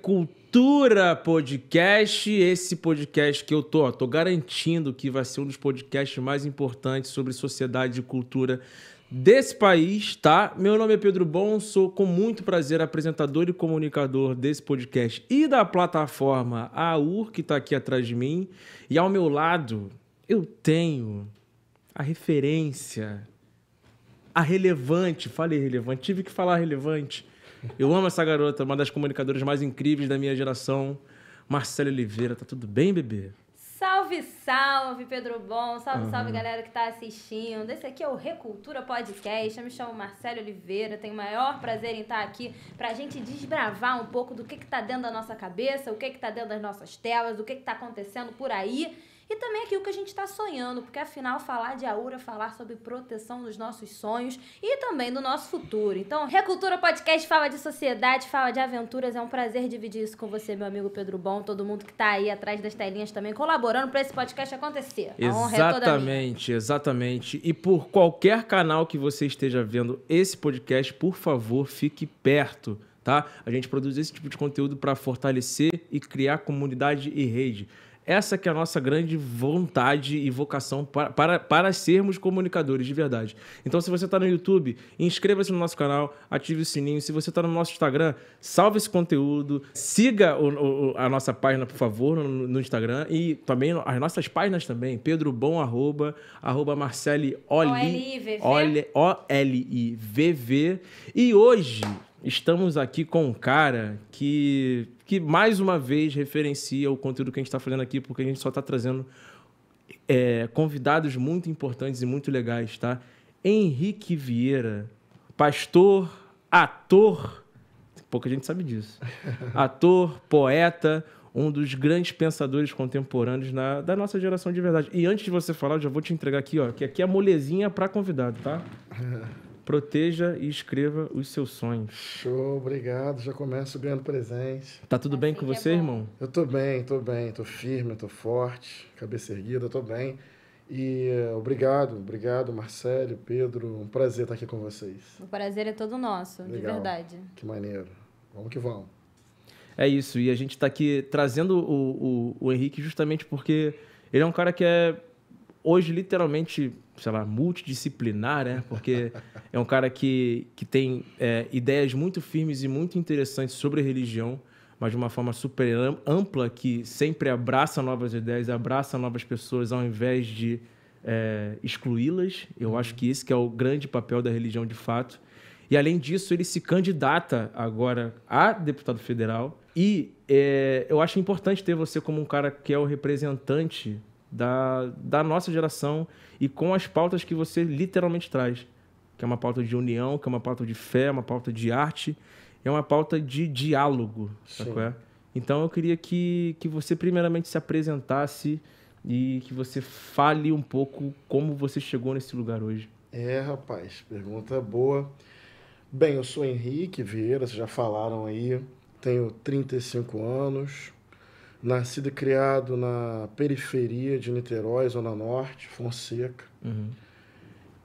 Recultura Podcast, esse podcast que eu tô garantindo que vai ser um dos podcasts mais importantes sobre sociedade e cultura desse país, tá? Meu nome é Pedro Bon, sou com muito prazer apresentador e comunicador desse podcast e da plataforma AUR, que tá aqui atrás de mim. E ao meu lado, eu tenho a referência, a relevante, falei relevante, tive que falar relevante. Eu amo essa garota, uma das comunicadoras mais incríveis da minha geração, Marcele Oliveira. Tá tudo bem, bebê? Salve, salve, Pedro Bon. Salve, salve, galera que tá assistindo. Esse aqui é o Recultura Podcast. Eu me chamo Marcele Oliveira. Tenho o maior prazer em estar aqui pra gente desbravar um pouco do que tá dentro da nossa cabeça, o que tá dentro das nossas telas, o que tá acontecendo por aí. E também aquilo que a gente está sonhando, porque afinal falar de Aura é falar sobre proteção dos nossos sonhos e também do nosso futuro. Então, Recultura Podcast fala de sociedade, fala de aventuras. É um prazer dividir isso com você, meu amigo Pedro Bon, todo mundo que está aí atrás das telinhas também colaborando para esse podcast acontecer. A honra é toda minha. Exatamente. E por qualquer canal que você esteja vendo esse podcast, por favor, fique perto, tá? A gente produz esse tipo de conteúdo para fortalecer e criar comunidade e rede. Essa que é a nossa grande vontade e vocação para sermos comunicadores de verdade. Então, se você está no YouTube, inscreva-se no nosso canal, ative o sininho. Se você está no nosso Instagram, salve esse conteúdo, siga a nossa página, por favor, no Instagram. E também as nossas páginas também, Pedro Bon, arroba Marcele Olivv. E hoje estamos aqui com um cara que mais uma vez referencia o conteúdo que a gente está fazendo aqui, porque a gente só está trazendo convidados muito importantes e muito legais, tá? Henrique Vieira, pastor, ator, pouca gente sabe disso, ator, poeta, um dos grandes pensadores contemporâneos da nossa geração de verdade. E antes de você falar, eu já vou te entregar aqui, ó, que aqui é a molezinha para convidado, tá? Proteja e escreva os seus sonhos. Show, obrigado. Já começo ganhando presente. Tá tudo bem com você, irmão? Eu tô bem. Tô firme, tô forte, cabeça erguida, tô bem. E obrigado, Marcelo, Pedro. Um prazer estar aqui com vocês. O prazer é todo nosso, Legal. De verdade. Que maneiro. Vamos que vamos. É isso, e a gente tá aqui trazendo o Henrique justamente porque ele é um cara que é hoje literalmente, sei lá, multidisciplinar, né? Porque é um cara que tem ideias muito firmes e muito interessantes sobre a religião, mas de uma forma super ampla, que sempre abraça novas ideias, abraça novas pessoas, ao invés de excluí-las. Eu acho que esse que é o grande papel da religião de fato. E, além disso, ele se candidata agora a deputado federal. E eu acho importante ter você como um cara que é o representante da nossa geração e com as pautas que você literalmente traz, que é uma pauta de união, que é uma pauta de fé, uma pauta de arte, é uma pauta de diálogo, sabe qual é? Então eu queria que você primeiramente se apresentasse e que você fale um pouco como você chegou nesse lugar hoje. Rapaz, pergunta boa. Bem, eu sou Henrique Vieira, vocês já falaram aí, tenho 35 anos, nascido e criado na periferia de Niterói, Zona Norte, Fonseca.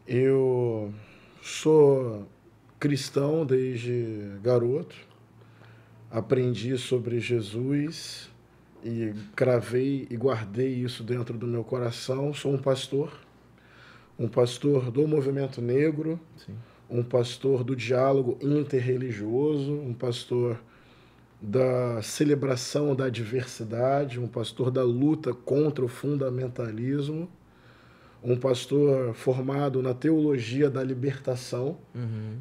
Eu sou cristão desde garoto. Aprendi sobre Jesus e cravei e guardei isso dentro do meu coração. Sou um pastor do movimento negro, Sim. Um pastor do diálogo interreligioso, um pastor da celebração da diversidade, um pastor da luta contra o fundamentalismo, um pastor formado na teologia da libertação,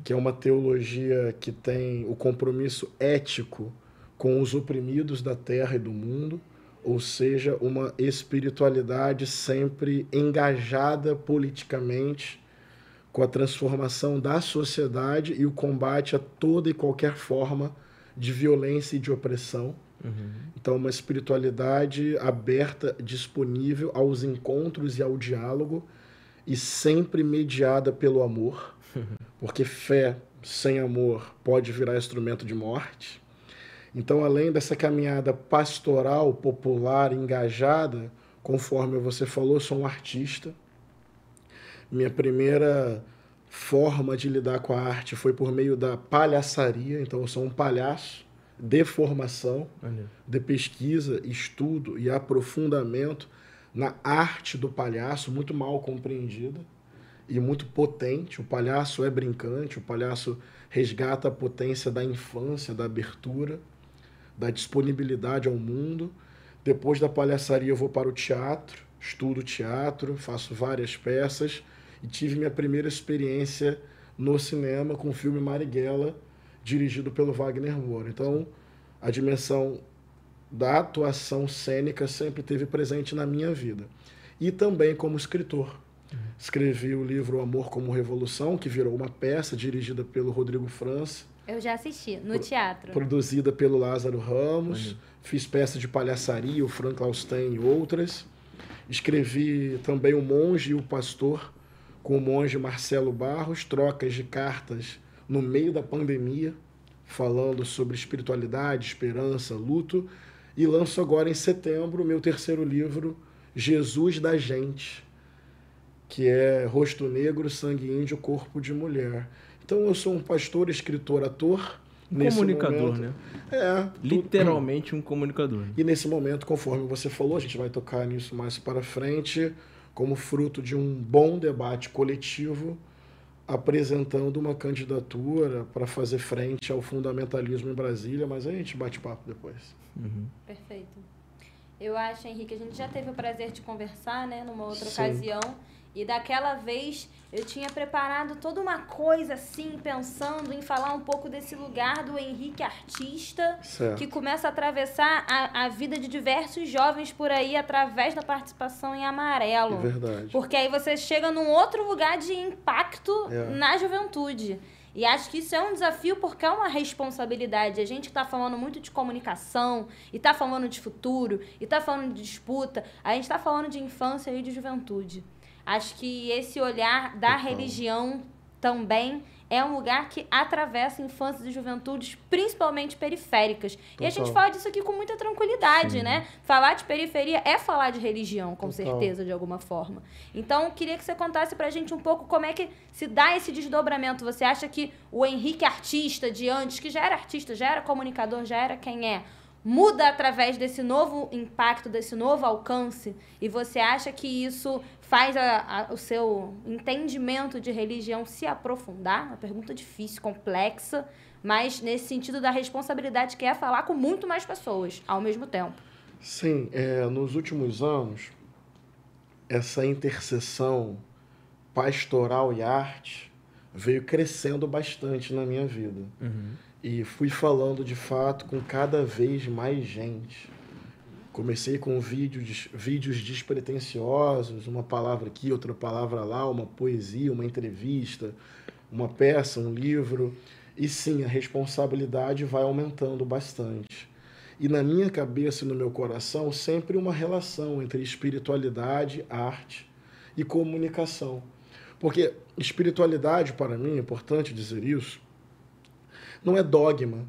que é uma teologia que tem o compromisso ético com os oprimidos da terra e do mundo, ou seja, uma espiritualidade sempre engajada politicamente com a transformação da sociedade e o combate a toda e qualquer forma de violência e de opressão. Então, uma espiritualidade aberta, disponível aos encontros e ao diálogo e sempre mediada pelo amor, porque fé sem amor pode virar instrumento de morte. Então, além dessa caminhada pastoral, popular, engajada, conforme você falou, sou um artista. Minha primeira forma de lidar com a arte foi por meio da palhaçaria, então eu sou um palhaço. de formação, Maneiro. de pesquisa, estudo e aprofundamento na arte do palhaço, muito mal compreendida e muito potente. O palhaço é brincante, o palhaço resgata a potência da infância, da abertura, da disponibilidade ao mundo. Depois da palhaçaria eu vou para o teatro, estudo teatro, faço várias peças e tive minha primeira experiência no cinema com o filme Marighella, dirigido pelo Wagner Moura. Então, a dimensão da atuação cênica sempre esteve presente na minha vida. E também como escritor. Escrevi o livro O Amor como Revolução, que virou uma peça dirigida pelo Rodrigo França. Eu já assisti, no teatro. Produzida pelo Lázaro Ramos. Fiz peças de palhaçaria, o Frank Laustein e outras. Escrevi também O Monge e o Pastor, com o monge Marcelo Barros, trocas de cartas no meio da pandemia, falando sobre espiritualidade, esperança, luto. E lanço agora em setembro o meu terceiro livro, Jesus da Gente, que é Rosto Negro, Sangue Índio, Corpo de Mulher. Então eu sou um pastor, escritor, ator. Comunicador, momento, né? Literalmente um comunicador. Né? E nesse momento, conforme você falou, a gente vai tocar nisso mais para frente, como fruto de um bom debate coletivo, apresentando uma candidatura para fazer frente ao fundamentalismo em Brasília, mas aí a gente bate papo depois. Perfeito. Eu acho, Henrique, a gente já teve o prazer de conversar, né, numa outra Sim. ocasião, e daquela vez eu tinha preparado toda uma coisa assim, pensando em falar um pouco desse lugar do Henrique artista, Certo. que começa a atravessar a vida de diversos jovens por aí através da participação em Amarelo. É verdade. Porque aí você chega num outro lugar de impacto na juventude. E acho que isso é um desafio porque é uma responsabilidade. A gente que está falando muito de comunicação, e está falando de futuro, e está falando de disputa, a gente está falando de infância e de juventude. Acho que esse olhar da religião também é um lugar que atravessa infâncias e juventudes, principalmente periféricas. E a gente fala disso aqui com muita tranquilidade, né? Falar de periferia é falar de religião, com certeza, de alguma forma. Então, queria que você contasse pra gente um pouco como é que se dá esse desdobramento. Você acha que o Henrique artista de antes, que já era artista, já era comunicador, já era quem é, muda através desse novo impacto, desse novo alcance? E você acha que isso faz o seu entendimento de religião se aprofundar? Uma pergunta difícil, complexa, mas nesse sentido da responsabilidade que é falar com muito mais pessoas ao mesmo tempo. Sim, nos últimos anos, essa interseção pastoral e arte veio crescendo bastante na minha vida. E fui falando, de fato, com cada vez mais gente. Comecei com vídeos despretensiosos, uma palavra aqui, outra palavra lá, uma poesia, uma entrevista, uma peça, um livro. E sim, a responsabilidade vai aumentando bastante. E na minha cabeça e no meu coração, sempre uma relação entre espiritualidade, arte e comunicação. Porque espiritualidade, para mim, é importante dizer isso, não é dogma,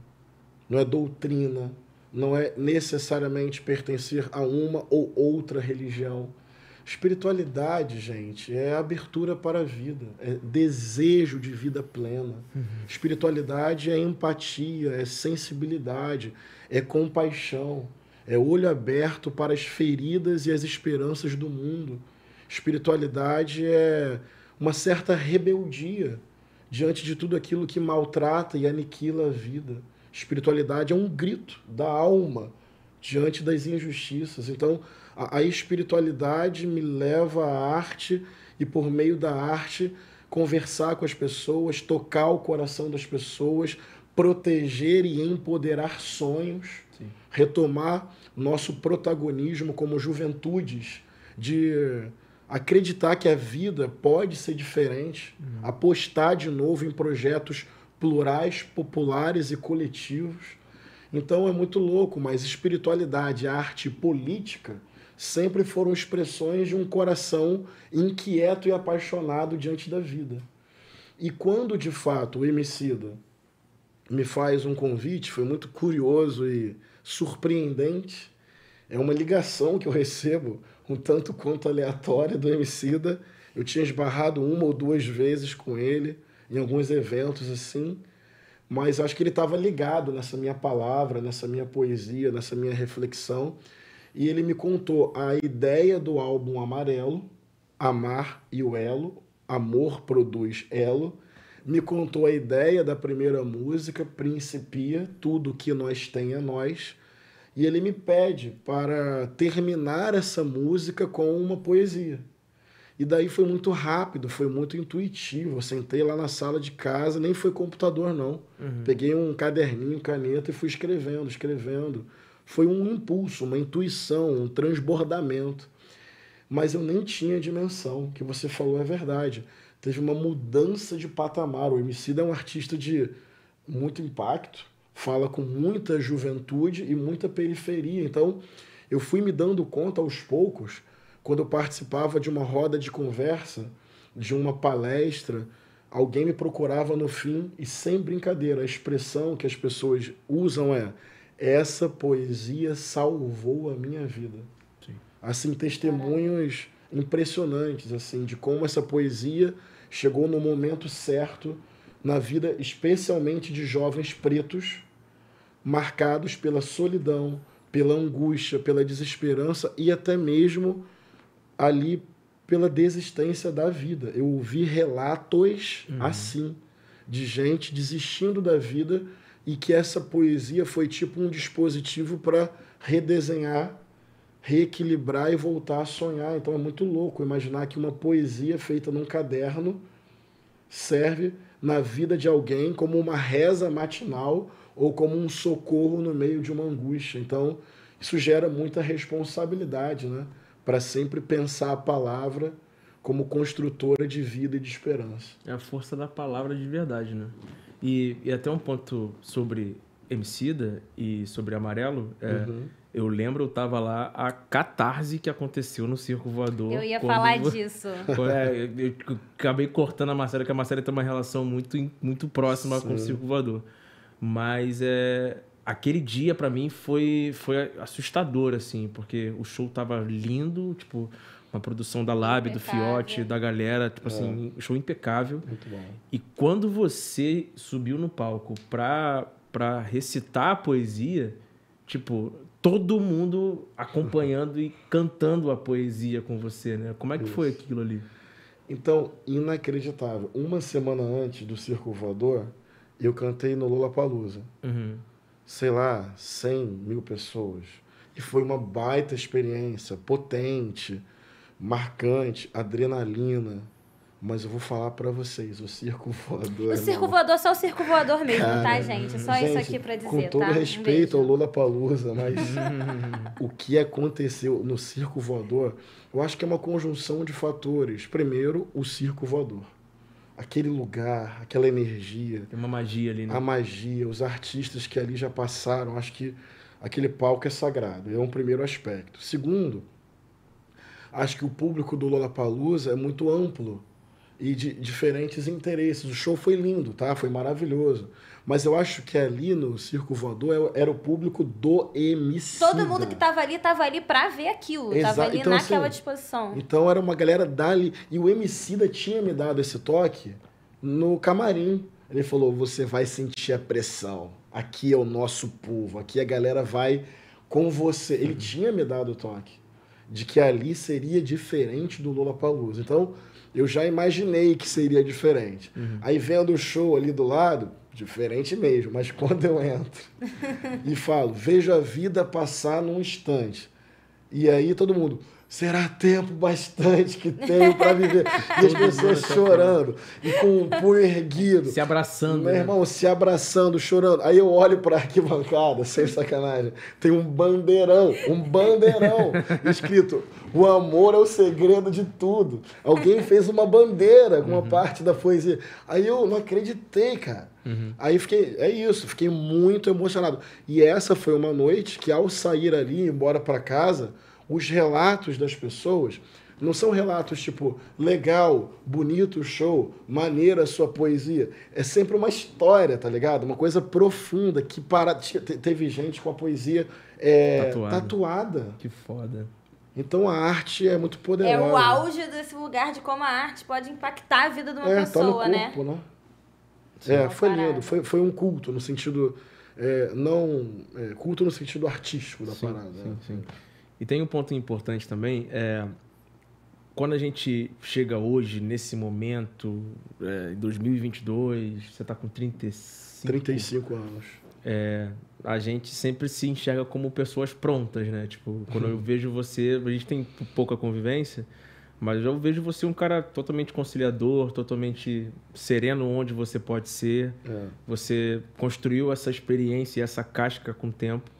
não é doutrina, não é necessariamente pertencer a uma ou outra religião. Espiritualidade, gente, é abertura para a vida, é desejo de vida plena. Espiritualidade é empatia, é sensibilidade, é compaixão, é olho aberto para as feridas e as esperanças do mundo. Espiritualidade é uma certa rebeldia diante de tudo aquilo que maltrata e aniquila a vida. Espiritualidade é um grito da alma diante das injustiças. Então, a espiritualidade me leva à arte e, por meio da arte, conversar com as pessoas, tocar o coração das pessoas, proteger e empoderar sonhos, retomar nosso protagonismo como juventudes, de acreditar que a vida pode ser diferente, apostar de novo em projetos plurais, populares e coletivos. Então é muito louco, mas espiritualidade, arte e política sempre foram expressões de um coração inquieto e apaixonado diante da vida. E quando, de fato, o Emicida me faz um convite, foi muito curioso e surpreendente, é uma ligação que eu recebo um tanto quanto aleatória do Emicida. Eu tinha esbarrado uma ou duas vezes com ele em alguns eventos assim, mas acho que ele estava ligado nessa minha palavra, nessa minha poesia, nessa minha reflexão, e ele me contou a ideia do álbum Amarelo, Amar e o Elo, Amor produz elo, me contou a ideia da primeira música, Principia, Tudo que nós tem é nós, e ele me pede para terminar essa música com uma poesia. E daí foi muito rápido, foi muito intuitivo. Eu sentei lá na sala de casa, nem foi computador, não. Peguei um caderninho, caneta e fui escrevendo. Foi um impulso, uma intuição, um transbordamento. Mas eu nem tinha dimensão. O que você falou é verdade. Teve uma mudança de patamar. O Emicida é um artista de muito impacto, fala com muita juventude e muita periferia. Então, eu fui me dando conta aos poucos, quando eu participava de uma roda de conversa, de uma palestra, alguém me procurava no fim e, sem brincadeira, a expressão que as pessoas usam é: essa poesia salvou a minha vida. Sim. Assim, testemunhos impressionantes assim, de como essa poesia chegou no momento certo na vida, especialmente de jovens pretos, marcados pela solidão, pela angústia, pela desesperança e até mesmo ali pela desistência da vida. Eu ouvi relatos assim, de gente desistindo da vida, e que essa poesia foi tipo um dispositivo para redesenhar, reequilibrar e voltar a sonhar. Então é muito louco imaginar que uma poesia feita num caderno serve na vida de alguém como uma reza matinal ou como um socorro no meio de uma angústia. Então isso gera muita responsabilidade, né? Para sempre pensar a palavra como construtora de vida e de esperança. É a força da palavra de verdade, né? E até um ponto sobre Emicida e sobre Amarelo, eu lembro, eu tava lá, a catarse que aconteceu no Circo Voador. Eu ia falar disso. Eu acabei cortando a Marcela, porque a Marcela tem uma relação muito próxima com o Circo Voador. Mas aquele dia, pra mim, foi assustador, assim, porque o show tava lindo, tipo, uma produção da Lab, do Fiote, da galera, tipo assim, um show impecável. Muito bom. E quando você subiu no palco pra recitar a poesia, tipo, todo mundo acompanhando e cantando a poesia com você, né? Como é que foi aquilo ali? Então, inacreditável. Uma semana antes do Circo Voador, eu cantei no Lollapalooza. Sei lá, 100 mil pessoas. E foi uma baita experiência, potente, marcante, adrenalina. Mas eu vou falar pra vocês, o Circo Voador... O Circo Voador, só o Circo Voador mesmo, tá, gente? Só isso aqui pra dizer, com todo tá? respeito ao Lollapalooza, mas o que aconteceu no Circo Voador, eu acho que é uma conjunção de fatores. Primeiro, o Circo Voador. Aquele lugar, aquela energia. Tem uma magia ali, né? A magia, os artistas que ali já passaram. Acho que aquele palco é sagrado. É um primeiro aspecto. Segundo, acho que o público do Lollapalooza é muito amplo e de diferentes interesses. O show foi lindo, tá? Foi maravilhoso. Mas eu acho que ali no Circo Voador era o público do Emicida. Todo mundo que tava ali pra ver aquilo. Tava ali então, naquela assim, disposição. Então era uma galera dali. E o Emicida tinha me dado esse toque no camarim. Ele falou: você vai sentir a pressão. Aqui é o nosso povo. Aqui a galera vai com você. Ele tinha me dado o toque de que ali seria diferente do Lollapalooza. Então eu já imaginei que seria diferente. Aí vendo o show ali do lado, diferente mesmo, mas quando eu entro e falo, vejo a vida passar num instante, e aí todo mundo, será tempo bastante que tenho para viver? E as pessoas chorando, e com o punho erguido. Se abraçando. Meu irmão, se abraçando, chorando. Aí eu olho para a arquibancada, sem sacanagem, tem um bandeirão escrito: o amor é o segredo de tudo. Alguém fez uma bandeira com uma parte da poesia. Aí eu não acreditei, cara. Aí fiquei muito emocionado. E essa foi uma noite que, ao sair ali e ir embora para casa, os relatos das pessoas não são relatos tipo, legal, bonito o show, maneira a sua poesia. É sempre uma história, tá ligado? Uma coisa profunda, que teve gente com a poesia tatuada. Que foda. Então a arte é muito poderosa. É o auge desse lugar de como a arte pode impactar a vida de uma pessoa, tá no corpo, né? Foi lindo. Foi um culto, no sentido... culto no sentido artístico da parada. Sim. E tem um ponto importante também, quando a gente chega hoje, nesse momento, em 2022, você está com 35 anos. A gente sempre se enxerga como pessoas prontas, né? Tipo, quando eu vejo você, a gente tem pouca convivência, mas eu vejo você um cara totalmente conciliador, totalmente sereno onde você pode ser. Você construiu essa experiência e essa casca com o tempo.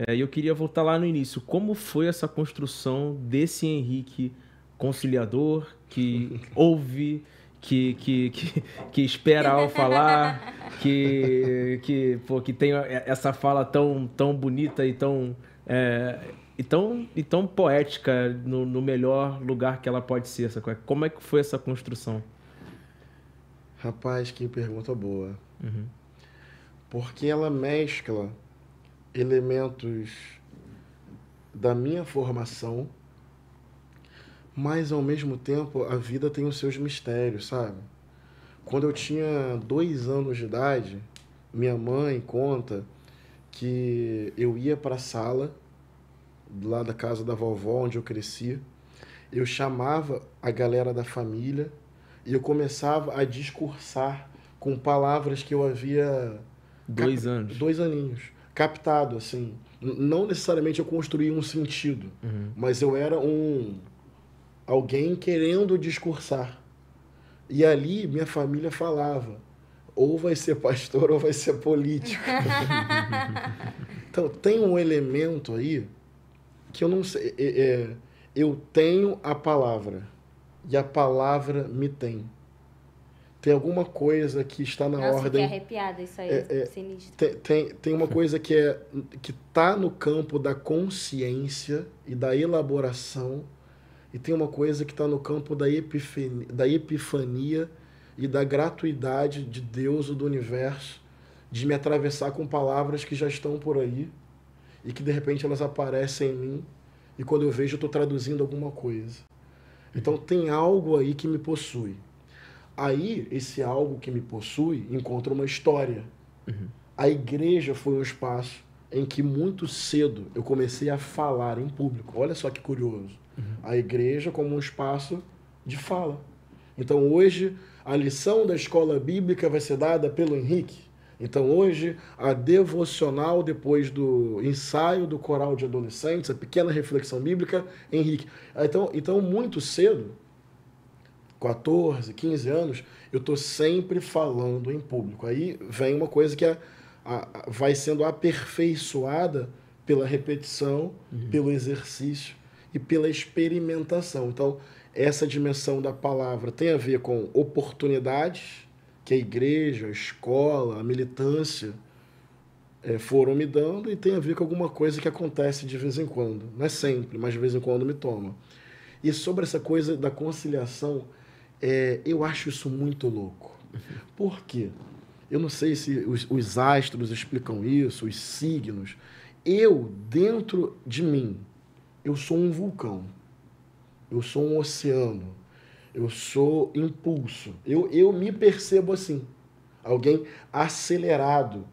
E eu queria voltar lá no início. Como foi essa construção desse Henrique conciliador, que ouve, que espera ao falar, que tem essa fala tão bonita e tão poética no melhor lugar que ela pode ser? Como é que foi essa construção? Rapaz, que pergunta boa. Porque ela mescla elementos da minha formação, mas ao mesmo tempo a vida tem os seus mistérios, sabe? Quando eu tinha 2 anos de idade, minha mãe conta que eu ia para a sala lá da casa da vovó, onde eu cresci, eu chamava a galera da família e eu começava a discursar com palavras que eu havia... 2 anos. 2 aninhos. Captado, assim. Não necessariamente eu construí um sentido, mas eu era alguém querendo discursar. E ali minha família falava, ou vai ser pastor ou vai ser político. Então tem um elemento aí que eu não sei. Eu tenho a palavra e a palavra me tem. Tem alguma coisa que está na ordem... Nossa, fiquei arrepiada isso aí, sinistro. Tem uma coisa que está no campo da consciência e da elaboração, e tem uma coisa que está no campo da epifania e da gratuidade de Deus ou do universo, de me atravessar com palavras que já estão por aí, e que de repente elas aparecem em mim, e quando eu vejo eu estou traduzindo alguma coisa. Então tem algo aí que me possui. Aí, esse algo que me possui encontra uma história. A igreja foi um espaço em que muito cedo eu comecei a falar em público. Olha só que curioso. A igreja como um espaço de fala. Então, hoje, a lição da escola bíblica vai ser dada pelo Henrique. Então, hoje, a devocional, depois do ensaio do coral de adolescentes, a pequena reflexão bíblica, Henrique. Então muito cedo... 14, 15 anos, eu estou sempre falando em público. Aí vem uma coisa que vai sendo aperfeiçoada pela repetição, pelo exercício e pela experimentação. Então, essa dimensão da palavra tem a ver com oportunidades que a igreja, a escola, a militância foram me dando, e tem a ver com alguma coisa que acontece de vez em quando. Não é sempre, mas de vez em quando me toma. E sobre essa coisa da conciliação, eu acho isso muito louco. Por quê? Eu não sei se os astros explicam isso, os signos. Eu, dentro de mim, eu sou um vulcão. Eu sou um oceano. Eu sou impulso. Eu me percebo assim. Alguém acelerado,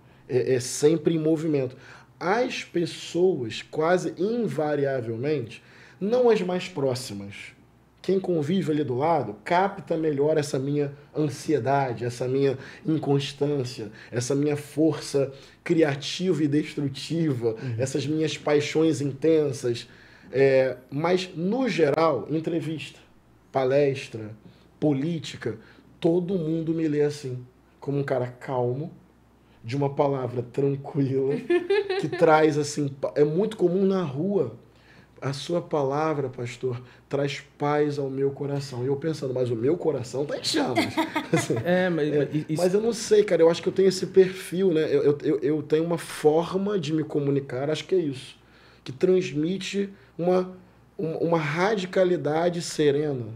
sempre em movimento. As pessoas, quase invariavelmente, não as mais próximas, quem convive ali do lado, capta melhor essa minha ansiedade, essa minha inconstância, essa minha força criativa e destrutiva, essas minhas paixões intensas. Mas, no geral, entrevista, palestra, política, todo mundo me lê assim, como um cara calmo, de uma palavra tranquila, que traz assim... É muito comum na rua. A sua palavra, pastor, traz paz ao meu coração. E eu pensando, mas o meu coração tá em chamas. Assim, mas eu não sei, cara. Eu acho que eu tenho esse perfil, né? Eu tenho uma forma de me comunicar, acho que é isso, que transmite uma radicalidade serena.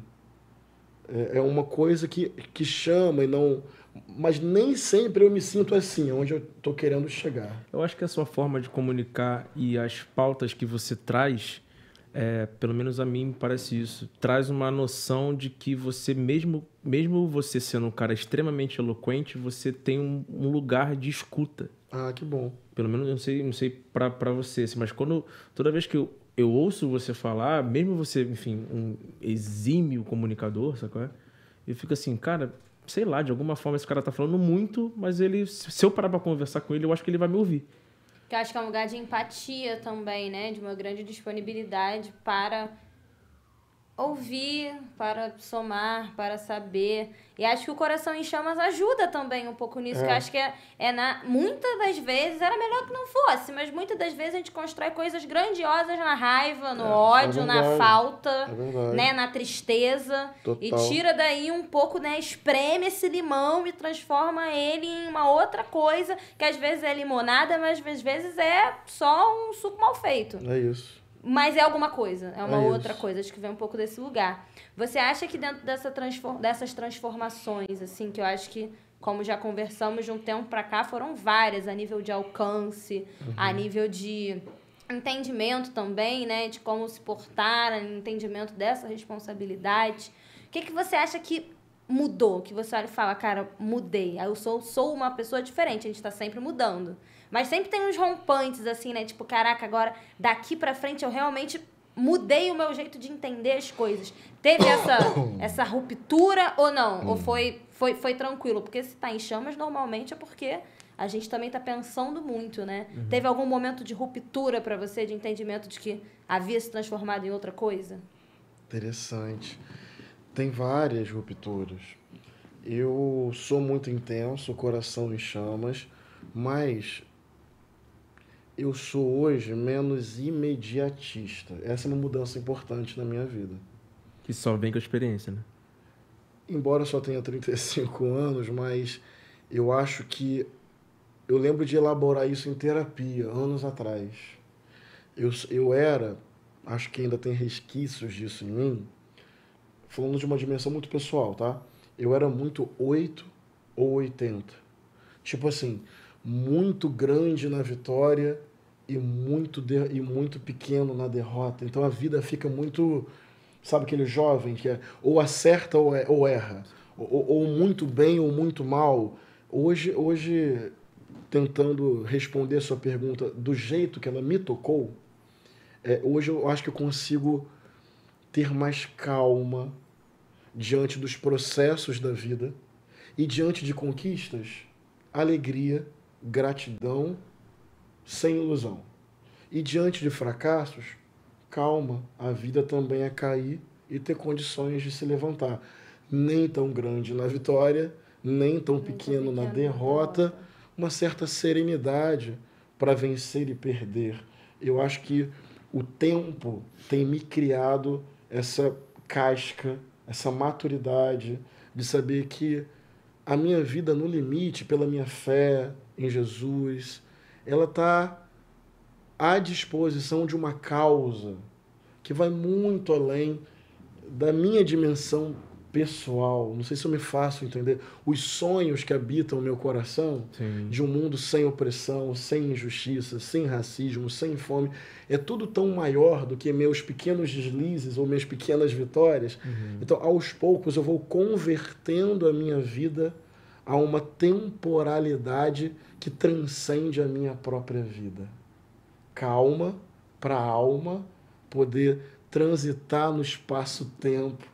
É uma coisa que chama e não... Mas nem sempre eu me sinto assim, onde eu estou querendo chegar. Eu acho que a sua forma de comunicar e as pautas que você traz pelo menos a mim me parece isso, traz uma noção de que você, mesmo você sendo um cara extremamente eloquente, você tem um lugar de escuta. Ah, que bom. Pelo menos eu não sei pra você, assim, mas toda vez que eu ouço você falar, mesmo você, enfim, um exímio comunicador, sabe qual é? Eu fico assim, cara, sei lá, de alguma forma esse cara tá falando muito, mas se eu parar pra conversar com ele, eu acho que ele vai me ouvir. Que eu acho que é um lugar de empatia também, né? De uma grande disponibilidade para ouvir, para somar, para saber. E acho que o Coração em Chamas ajuda também um pouco nisso. Que eu acho que muitas das vezes, era melhor que não fosse, mas muitas das vezes a gente constrói coisas grandiosas na raiva, no ódio, na falta, né? Na tristeza. Total. E tira daí um pouco, né? Espreme esse limão e transforma ele em uma outra coisa, que às vezes é limonada, mas às vezes é só um suco mal feito. É isso. Mas é alguma coisa, é uma outra isso. coisa, acho que vem um pouco desse lugar. Você acha que dentro dessas transformações, assim, que eu acho que, como já conversamos de um tempo pra cá, foram várias, a nível de alcance, a nível de entendimento também, né, de como se portar, entendimento dessa responsabilidade. O que você acha que mudou? Que você olha e fala, cara, mudei, eu sou uma pessoa diferente, a gente tá sempre mudando. Mas sempre tem uns rompantes, assim, né? Tipo, caraca, agora, daqui pra frente, eu realmente mudei o meu jeito de entender as coisas. Teve essa ruptura ou não? Ou foi tranquilo? Porque se tá em chamas, normalmente é porque a gente também tá pensando muito, né? Teve algum momento de ruptura pra você, de entendimento de que havia se transformado em outra coisa? Interessante. Tem várias rupturas. Eu sou muito intenso, Coração em Chamas, mas eu sou hoje menos imediatista. Essa é uma mudança importante na minha vida. Que só vem com a experiência, né? Embora eu só tenha 35 anos, mas eu acho que eu lembro de elaborar isso em terapia, anos atrás. Eu era, acho que ainda tem resquícios disso em mim, falando de uma dimensão muito pessoal, tá? Eu era muito 8 ou 80. Tipo assim, muito grande na vitória e muito pequeno na derrota. Então a vida fica muito... Sabe aquele jovem que ou acerta ou erra? Ou muito bem ou muito mal? Hoje, tentando responder a sua pergunta do jeito que ela me tocou, hoje eu acho que eu consigo ter mais calma diante dos processos da vida e diante de conquistas, alegria, gratidão, sem ilusão. E diante de fracassos, calma, a vida também é cair e ter condições de se levantar. Nem tão grande na vitória, nem tão pequeno na derrota, uma certa serenidade para vencer e perder. Eu acho que o tempo tem me criado essa casca, essa maturidade de saber que a minha vida no limite, pela minha fé em Jesus, ela está à disposição de uma causa que vai muito além da minha dimensão pessoal. Não sei se eu me faço entender. Os sonhos que habitam o meu coração, Sim. de um mundo sem opressão, sem injustiça, sem racismo, sem fome, é tudo tão maior do que meus pequenos deslizes ou minhas pequenas vitórias. Então, aos poucos, eu vou convertendo a minha vida a uma temporalidade que transcende a minha própria vida. Calma para a alma poder transitar no espaço-tempo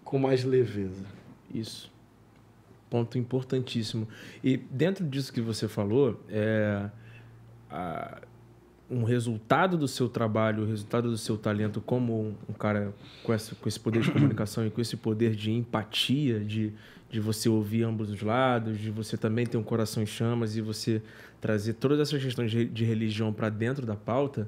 com mais leveza. Isso. Ponto importantíssimo. E dentro disso que você falou, um resultado do seu trabalho, o resultado do seu talento como um cara com esse poder de comunicação e com esse poder de empatia, de você ouvir ambos os lados, de você também ter um coração em chamas e você trazer todas essas questões de religião para dentro da pauta,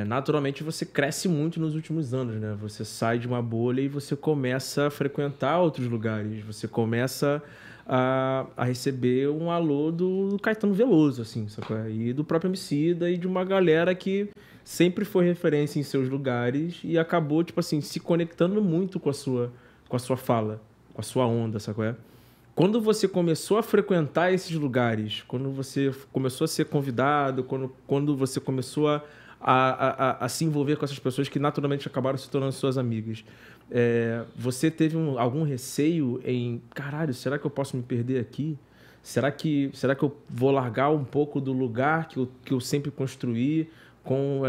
naturalmente você cresce muito nos últimos anos, né? Você sai de uma bolha e você começa a frequentar outros lugares, você começa a receber um alô do Caetano Veloso, assim, sabe? E do próprio Emicida e de uma galera que sempre foi referência em seus lugares e acabou, tipo assim, se conectando muito com a sua fala, com a sua onda, sabe? Quando você começou a frequentar esses lugares, quando você começou a ser convidado, quando você começou a se envolver com essas pessoas que naturalmente acabaram se tornando suas amigas. Você teve algum receio em, caralho, será que eu posso me perder aqui? Será que eu vou largar um pouco do lugar que eu sempre construí com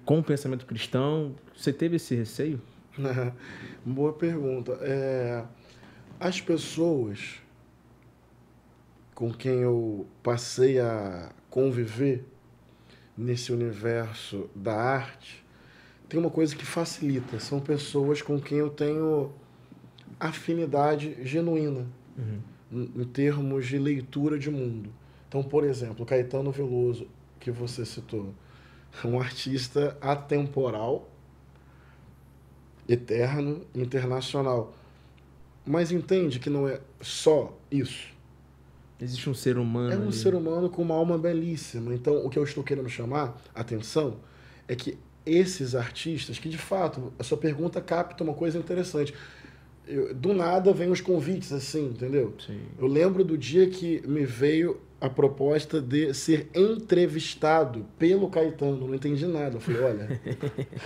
o pensamento cristão? Você teve esse receio? Boa pergunta. As pessoas com quem eu passei a conviver nesse universo da arte, tem uma coisa que facilita. São pessoas com quem eu tenho afinidade genuína, em termos de leitura de mundo. Então, por exemplo, Caetano Veloso, que você citou, é um artista atemporal, eterno, internacional. Mas entende que não é só isso. Existe um ser humano. É um ser humano com uma alma belíssima. Então, o que eu estou querendo chamar a atenção é que esses artistas, que de fato, a sua pergunta capta uma coisa interessante. Do nada vem os convites, assim, entendeu? Sim. Eu lembro do dia que me veio a proposta de ser entrevistado pelo Caetano. Não entendi nada. Eu falei, olha...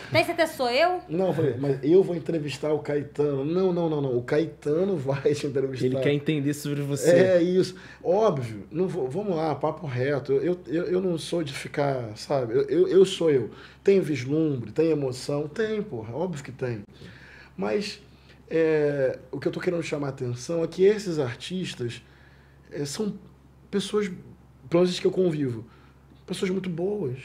Tem certeza que sou eu? Não, eu falei, mas eu vou entrevistar o Caetano. Não. O Caetano vai te entrevistar. Ele quer entender sobre você. É isso. Óbvio. Não vou, vamos lá, papo reto. Eu não sou de ficar, sabe? Eu sou eu. Tem vislumbre, tem emoção? Tem, porra. Óbvio que tem. Mas o que eu tô querendo chamar a atenção é que esses artistas são pessoas, pelo menos que eu convivo, pessoas muito boas.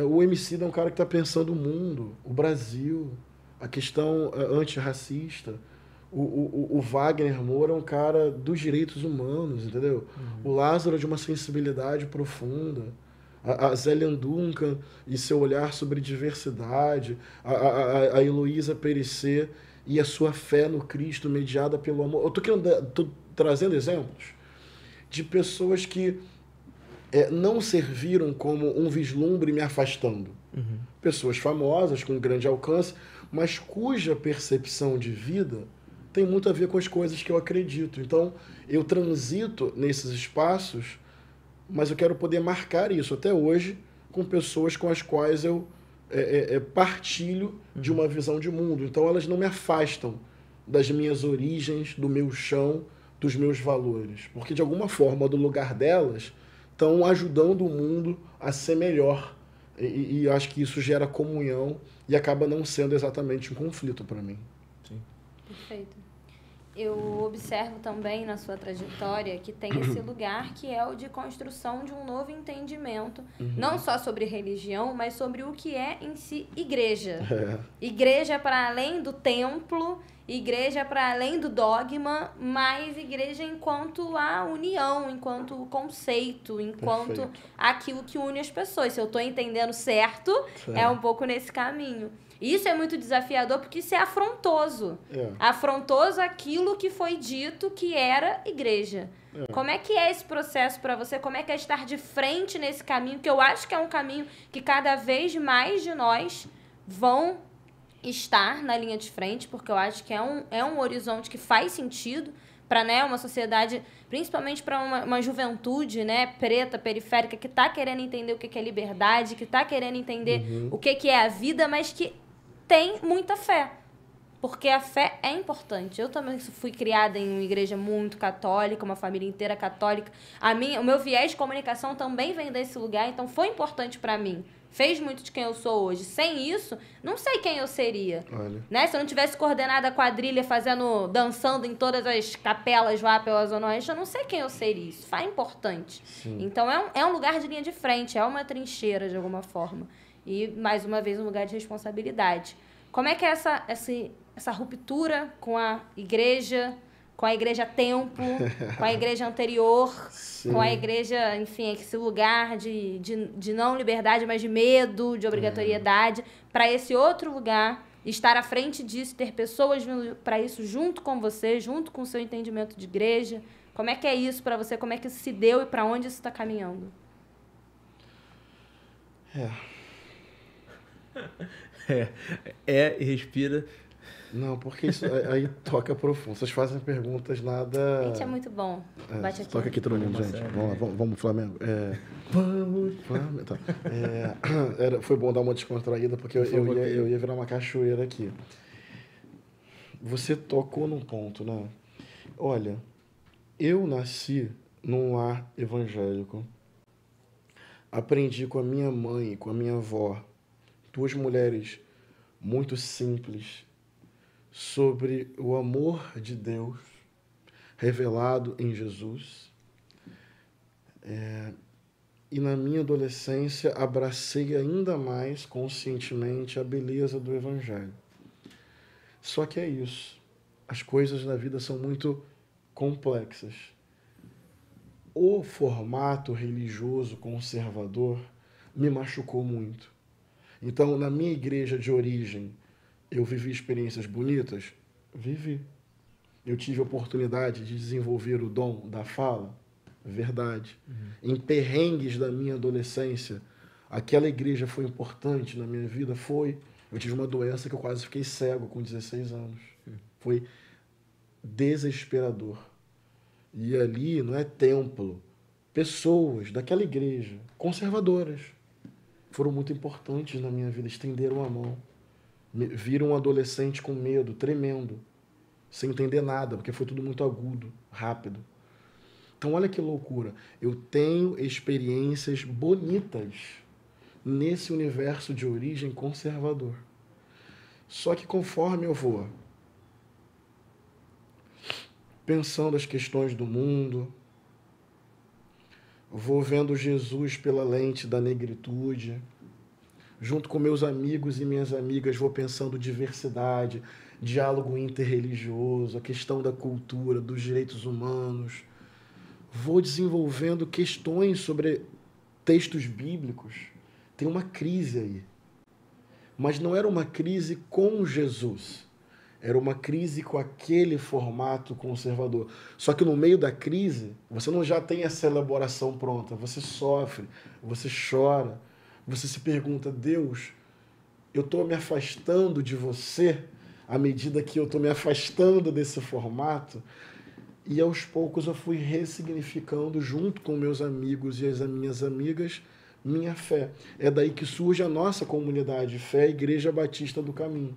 O Emicida é um cara que está pensando o mundo, o Brasil, a questão antirracista. O Wagner Moura é um cara dos direitos humanos, entendeu? O Lázaro é de uma sensibilidade profunda. A Zélia Duncan e seu olhar sobre diversidade. A Heloísa Perecer e a sua fé no Cristo mediada pelo amor. Eu tô trazendo exemplos de pessoas que não serviram como um vislumbre me afastando. Pessoas famosas, com grande alcance, mas cuja percepção de vida tem muito a ver com as coisas que eu acredito. Então, eu transito nesses espaços, mas eu quero poder marcar isso até hoje com pessoas com as quais eu partilho de uma visão de mundo. Então, elas não me afastam das minhas origens, do meu chão, dos meus valores. Porque, de alguma forma, do lugar delas, estão ajudando o mundo a ser melhor. E acho que isso gera comunhão e acaba não sendo exatamente um conflito para mim. Sim. Perfeito. Eu observo também na sua trajetória que tem esse lugar que é o de construção de um novo entendimento, não só sobre religião, mas sobre o que é em si igreja. Igreja para além do templo, igreja para além do dogma, mas igreja enquanto a união, enquanto conceito, enquanto aquilo que une as pessoas. Se eu estou entendendo certo, é um pouco nesse caminho. Isso é muito desafiador porque isso é afrontoso. Afrontoso aquilo que foi dito que era igreja. Como é que é esse processo para você? Como é que é estar de frente nesse caminho? Que eu acho que é um caminho que cada vez mais de nós vão estar na linha de frente, porque eu acho que é um horizonte que faz sentido para uma sociedade, principalmente para uma juventude preta, periférica, que está querendo entender o que é liberdade, que está querendo entender o que é a vida, mas que tem muita fé, porque a fé é importante. Eu também fui criada em uma igreja muito católica, uma família inteira católica. O meu viés de comunicação também vem desse lugar, então foi importante para mim. Fez muito de quem eu sou hoje. Sem isso, não sei quem eu seria. Olha. Se eu não tivesse coordenado a quadrilha, dançando em todas as capelas lá pela Zona Oeste, eu não sei quem eu seria. Isso é importante. Sim. Então, é um lugar de linha de frente, é uma trincheira, de alguma forma. E, mais uma vez, um lugar de responsabilidade. Como é que é essa ruptura com a igreja templo, com a igreja anterior, Sim. com a igreja, enfim, esse lugar de não liberdade, mas de medo, de obrigatoriedade, para esse outro lugar, estar à frente disso, ter pessoas vindo para isso junto com você, junto com o seu entendimento de igreja. Como é que é isso para você? Como é que isso se deu e para onde isso está caminhando? E respira. Não, porque isso aí toca profundo. Vocês fazem perguntas nada... A gente é muito bom. Bate aqui. Toca aqui todo mundo, gente. Vamos lá, vamos Flamengo. Vamos, Flamengo. Tá. Foi bom dar uma descontraída, porque eu ia virar uma cachoeira aqui. Você tocou num ponto, né? Olha, eu nasci num lar evangélico. Aprendi com a minha mãe, com a minha avó, duas mulheres muito simples, sobre o amor de Deus revelado em Jesus. E na minha adolescência abracei ainda mais conscientemente a beleza do Evangelho. Só que é isso. As coisas na vida são muito complexas. O formato religioso conservador me machucou muito. Então, na minha igreja de origem, eu vivi experiências bonitas? Vivi. Eu tive a oportunidade de desenvolver o dom da fala? Verdade. Em perrengues da minha adolescência, aquela igreja foi importante na minha vida? Foi. Eu tive uma doença que eu quase fiquei cego com 16 anos. Foi desesperador. E ali não é templo. Pessoas daquela igreja, conservadoras, foram muito importantes na minha vida, estenderam a mão. Viram um adolescente com medo, tremendo, sem entender nada, porque foi tudo muito agudo, rápido. Então, olha que loucura. Eu tenho experiências bonitas nesse universo de origem conservador. Só que conforme eu vou pensando as questões do mundo, vou vendo Jesus pela lente da negritude, junto com meus amigos e minhas amigas, vou pensando diversidade, diálogo interreligioso, a questão da cultura, dos direitos humanos. Vou desenvolvendo questões sobre textos bíblicos. Tem uma crise aí. Mas não era uma crise com Jesus. Era uma crise com aquele formato conservador. Só que no meio da crise, você não já tem essa elaboração pronta. Você sofre, você chora, você se pergunta, Deus, eu estou me afastando de você à medida que eu estou me afastando desse formato. E aos poucos eu fui ressignificando, junto com meus amigos e as minhas amigas, minha fé. É daí que surge a nossa comunidade Fé Igreja Batista do Caminho,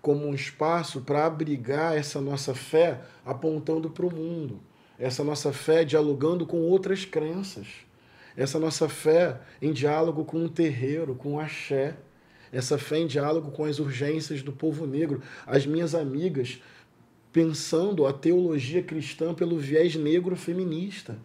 como um espaço para abrigar essa nossa fé apontando para o mundo, essa nossa fé dialogando com outras crenças, essa nossa fé em diálogo com o terreiro, com o axé, essa fé em diálogo com as urgências do povo negro. As minhas amigas pensando a teologia cristã pelo viés negro feminista.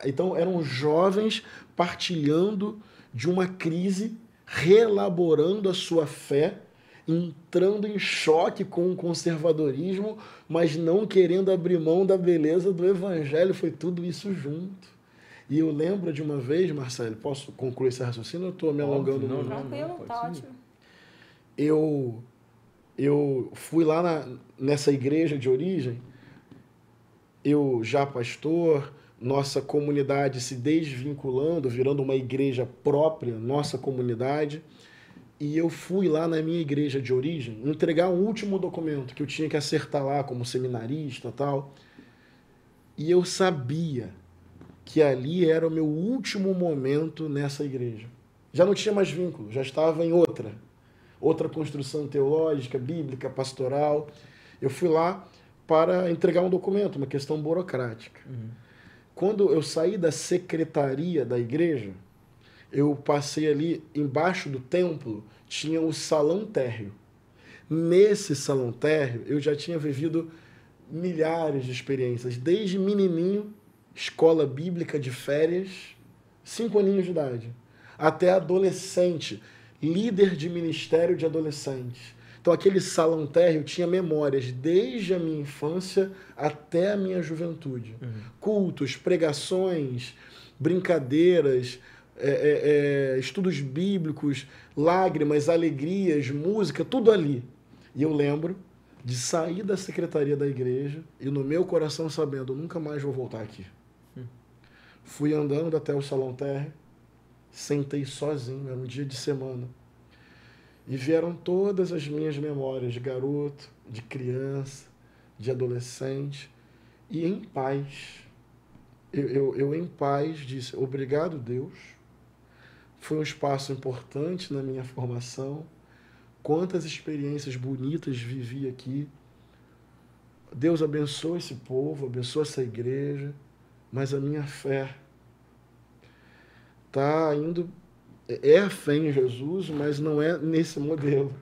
Então, eram jovens partilhando de uma crise, reelaborando a sua fé, entrando em choque com o conservadorismo, mas não querendo abrir mão da beleza do evangelho. Foi tudo isso junto. E eu lembro de uma vez, Marcelo, posso concluir esse raciocínio? Eu estou me alongando. Tranquilo, tá ótimo. Eu fui lá nessa igreja de origem, eu já pastor, nossa comunidade se desvinculando, virando uma igreja própria, nossa comunidade, e eu fui lá na minha igreja de origem entregar um último documento que eu tinha que acertar lá como seminarista e tal, e eu sabia que ali era o meu último momento nessa igreja. Já não tinha mais vínculo, já estava em outra construção teológica, bíblica, pastoral. Eu fui lá para entregar um documento, uma questão burocrática. Quando eu saí da secretaria da igreja, eu passei ali embaixo do templo, tinha o salão térreo. Nesse salão térreo, eu já tinha vivido milhares de experiências, desde menininho, escola bíblica de férias, 5 aninhos de idade, até adolescente, líder de ministério de adolescentes. Então, aquele salão térreo tinha memórias desde a minha infância até a minha juventude. Cultos, pregações, brincadeiras, estudos bíblicos, lágrimas, alegrias, música, tudo ali. E eu lembro de sair da secretaria da igreja e no meu coração sabendo, nunca mais vou voltar aqui. Fui andando até o salão térreo, sentei sozinho, era um dia de semana. E vieram todas as minhas memórias de garoto, de criança, de adolescente, e em paz. Eu em paz disse, obrigado, Deus. Foi um espaço importante na minha formação. Quantas experiências bonitas vivi aqui. Deus abençoe esse povo, abençoe essa igreja, mas a minha fé está indo... É a fé em Jesus, mas não é nesse modelo.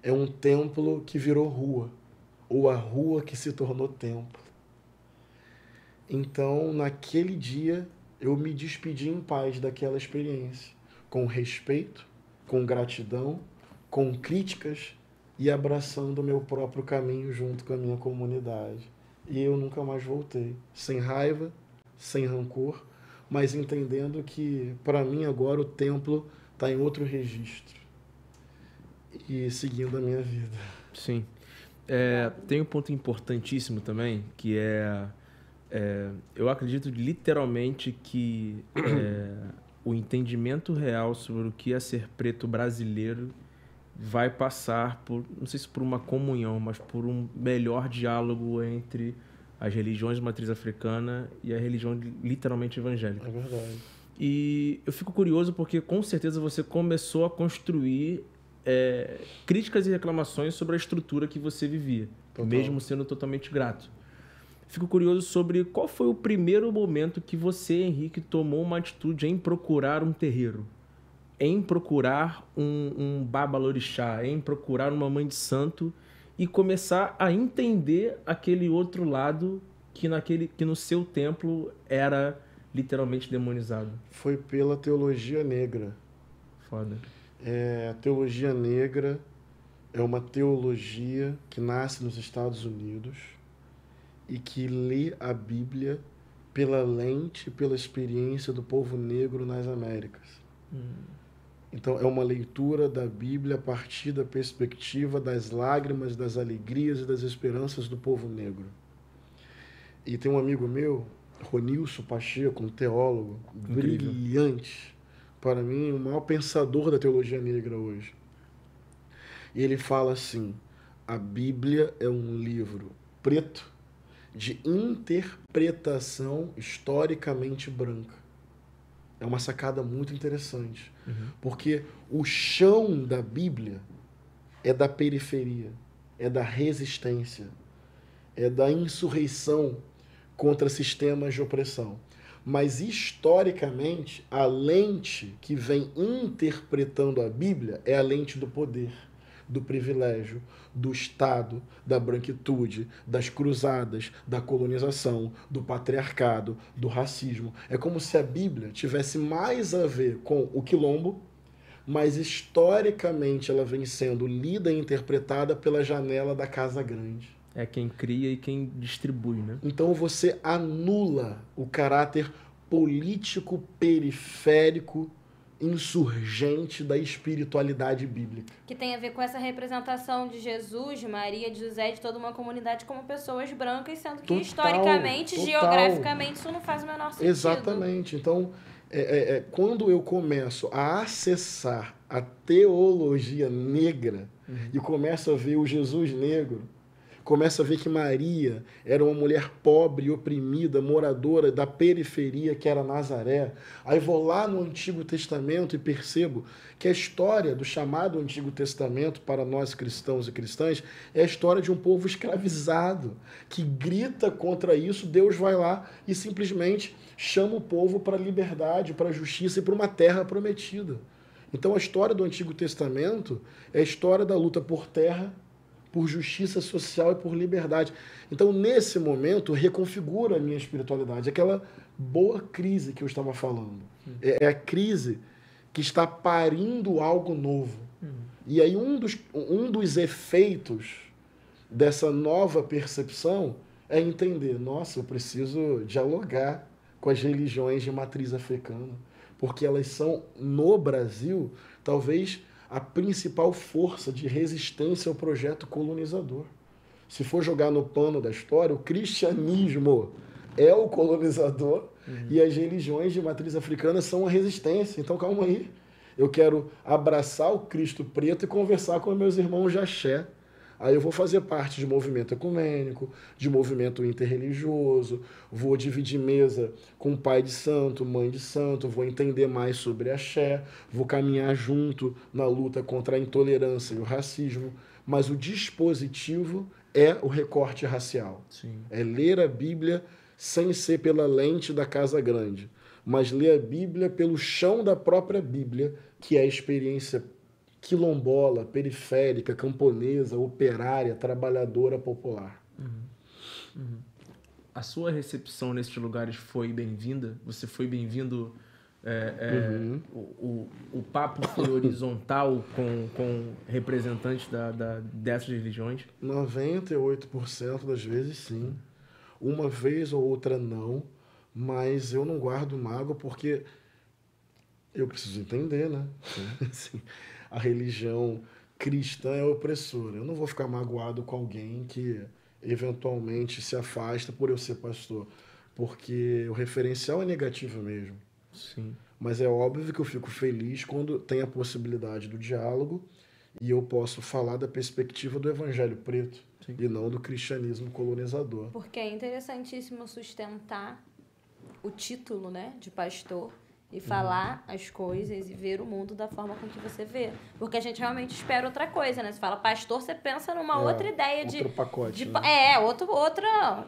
É um templo que virou rua, ou a rua que se tornou templo. Então, naquele dia, eu me despedi em paz daquela experiência, com respeito, com gratidão, com críticas e abraçando o meu próprio caminho junto com a minha comunidade. E eu nunca mais voltei, sem raiva, sem rancor, mas entendendo que, para mim, agora o templo está em outro registro e seguindo a minha vida. Sim. Tem um ponto importantíssimo também, que eu acredito literalmente que o entendimento real sobre o que é ser preto brasileiro vai passar por, não sei se por uma comunhão, mas por um melhor diálogo entre as religiões de matriz africana e a religião literalmente evangélica. É verdade. E eu fico curioso porque com certeza você começou a construir críticas e reclamações sobre a estrutura que você vivia, Total. mesmo sendo totalmente grato. Fico curioso sobre qual foi o primeiro momento que você, Henrique, tomou uma atitude em procurar um terreiro, em procurar um babalorixá, em procurar uma mãe de santo e começar a entender aquele outro lado que no seu templo era literalmente demonizado. Foi pela teologia negra. Foda. A teologia negra é uma teologia que nasce nos Estados Unidos e que lê a Bíblia pela lente, pela experiência do povo negro nas Américas. Então, é uma leitura da Bíblia a partir da perspectiva das lágrimas, das alegrias e das esperanças do povo negro. E tem um amigo meu, Ronilson Pacheco, um teólogo Incrível. brilhante, para mim, o maior pensador da teologia negra hoje. E ele fala assim, a Bíblia é um livro preto de interpretação historicamente branca. É uma sacada muito interessante, porque o chão da Bíblia é da periferia, é da resistência, é da insurreição contra sistemas de opressão. Mas, historicamente, a lente que vem interpretando a Bíblia é a lente do poder, do privilégio, do Estado, da branquitude, das cruzadas, da colonização, do patriarcado, do racismo. É como se a Bíblia tivesse mais a ver com o quilombo, mas historicamente ela vem sendo lida e interpretada pela janela da Casa Grande. É quem cria e quem distribui, né? Então você anula o caráter político, periférico, insurgente da espiritualidade bíblica. Que tem a ver com essa representação de Jesus, de Maria, de José, de toda uma comunidade como pessoas brancas, sendo que historicamente, geograficamente, isso não faz o menor sentido. Exatamente. Então, quando eu começo a acessar a teologia negra e começo a ver o Jesus negro, começa a ver que Maria era uma mulher pobre e oprimida, moradora da periferia, que era Nazaré. Aí vou lá no Antigo Testamento e percebo que a história do chamado Antigo Testamento, para nós cristãos e cristãs, é a história de um povo escravizado, que grita contra isso. Deus vai lá e simplesmente chama o povo para a liberdade, para a justiça e para uma terra prometida. Então a história do Antigo Testamento é a história da luta por terra, por justiça social e por liberdade. Então, nesse momento, reconfigura a minha espiritualidade. Aquela boa crise que eu estava falando. É a crise que está parindo algo novo. E aí, um dos efeitos dessa nova percepção é entender, nossa, eu preciso dialogar com as religiões de matriz africana, porque elas são, no Brasil, talvez a principal força de resistência ao projeto colonizador. Se for jogar no pano da história, o cristianismo é o colonizador e as religiões de matriz africana são a resistência. Então, calma aí. Eu quero abraçar o Cristo preto e conversar com meus irmãos de axé. Aí eu vou fazer parte de movimento ecumênico, de movimento interreligioso, vou dividir mesa com pai de santo, mãe de santo, vou entender mais sobre axé, vou caminhar junto na luta contra a intolerância e o racismo. Mas o dispositivo é o recorte racial. Sim. É ler a Bíblia sem ser pela lente da Casa Grande, mas ler a Bíblia pelo chão da própria Bíblia, que é a experiência quilombola, periférica, camponesa, operária, trabalhadora, popular. A sua recepção nesses lugares foi bem-vinda? Você foi bem-vindo? O papo foi horizontal com representantes dessas religiões? 98% das vezes, sim. Uma vez ou outra, não. Mas eu não guardo mágoa porque eu preciso entender, né? Assim, a religião cristã é opressora. Eu não vou ficar magoado com alguém que eventualmente se afasta por eu ser pastor, porque o referencial é negativo mesmo. Sim. Mas é óbvio que eu fico feliz quando tem a possibilidade do diálogo e eu posso falar da perspectiva do evangelho preto. Sim. E não do cristianismo colonizador. Porque é interessantíssimo sustentar o título, né, de pastor e falar as coisas e ver o mundo da forma com que você vê. Porque a gente realmente espera outra coisa, né? Você fala pastor, você pensa numa outra ideia outro pacote, né? Outro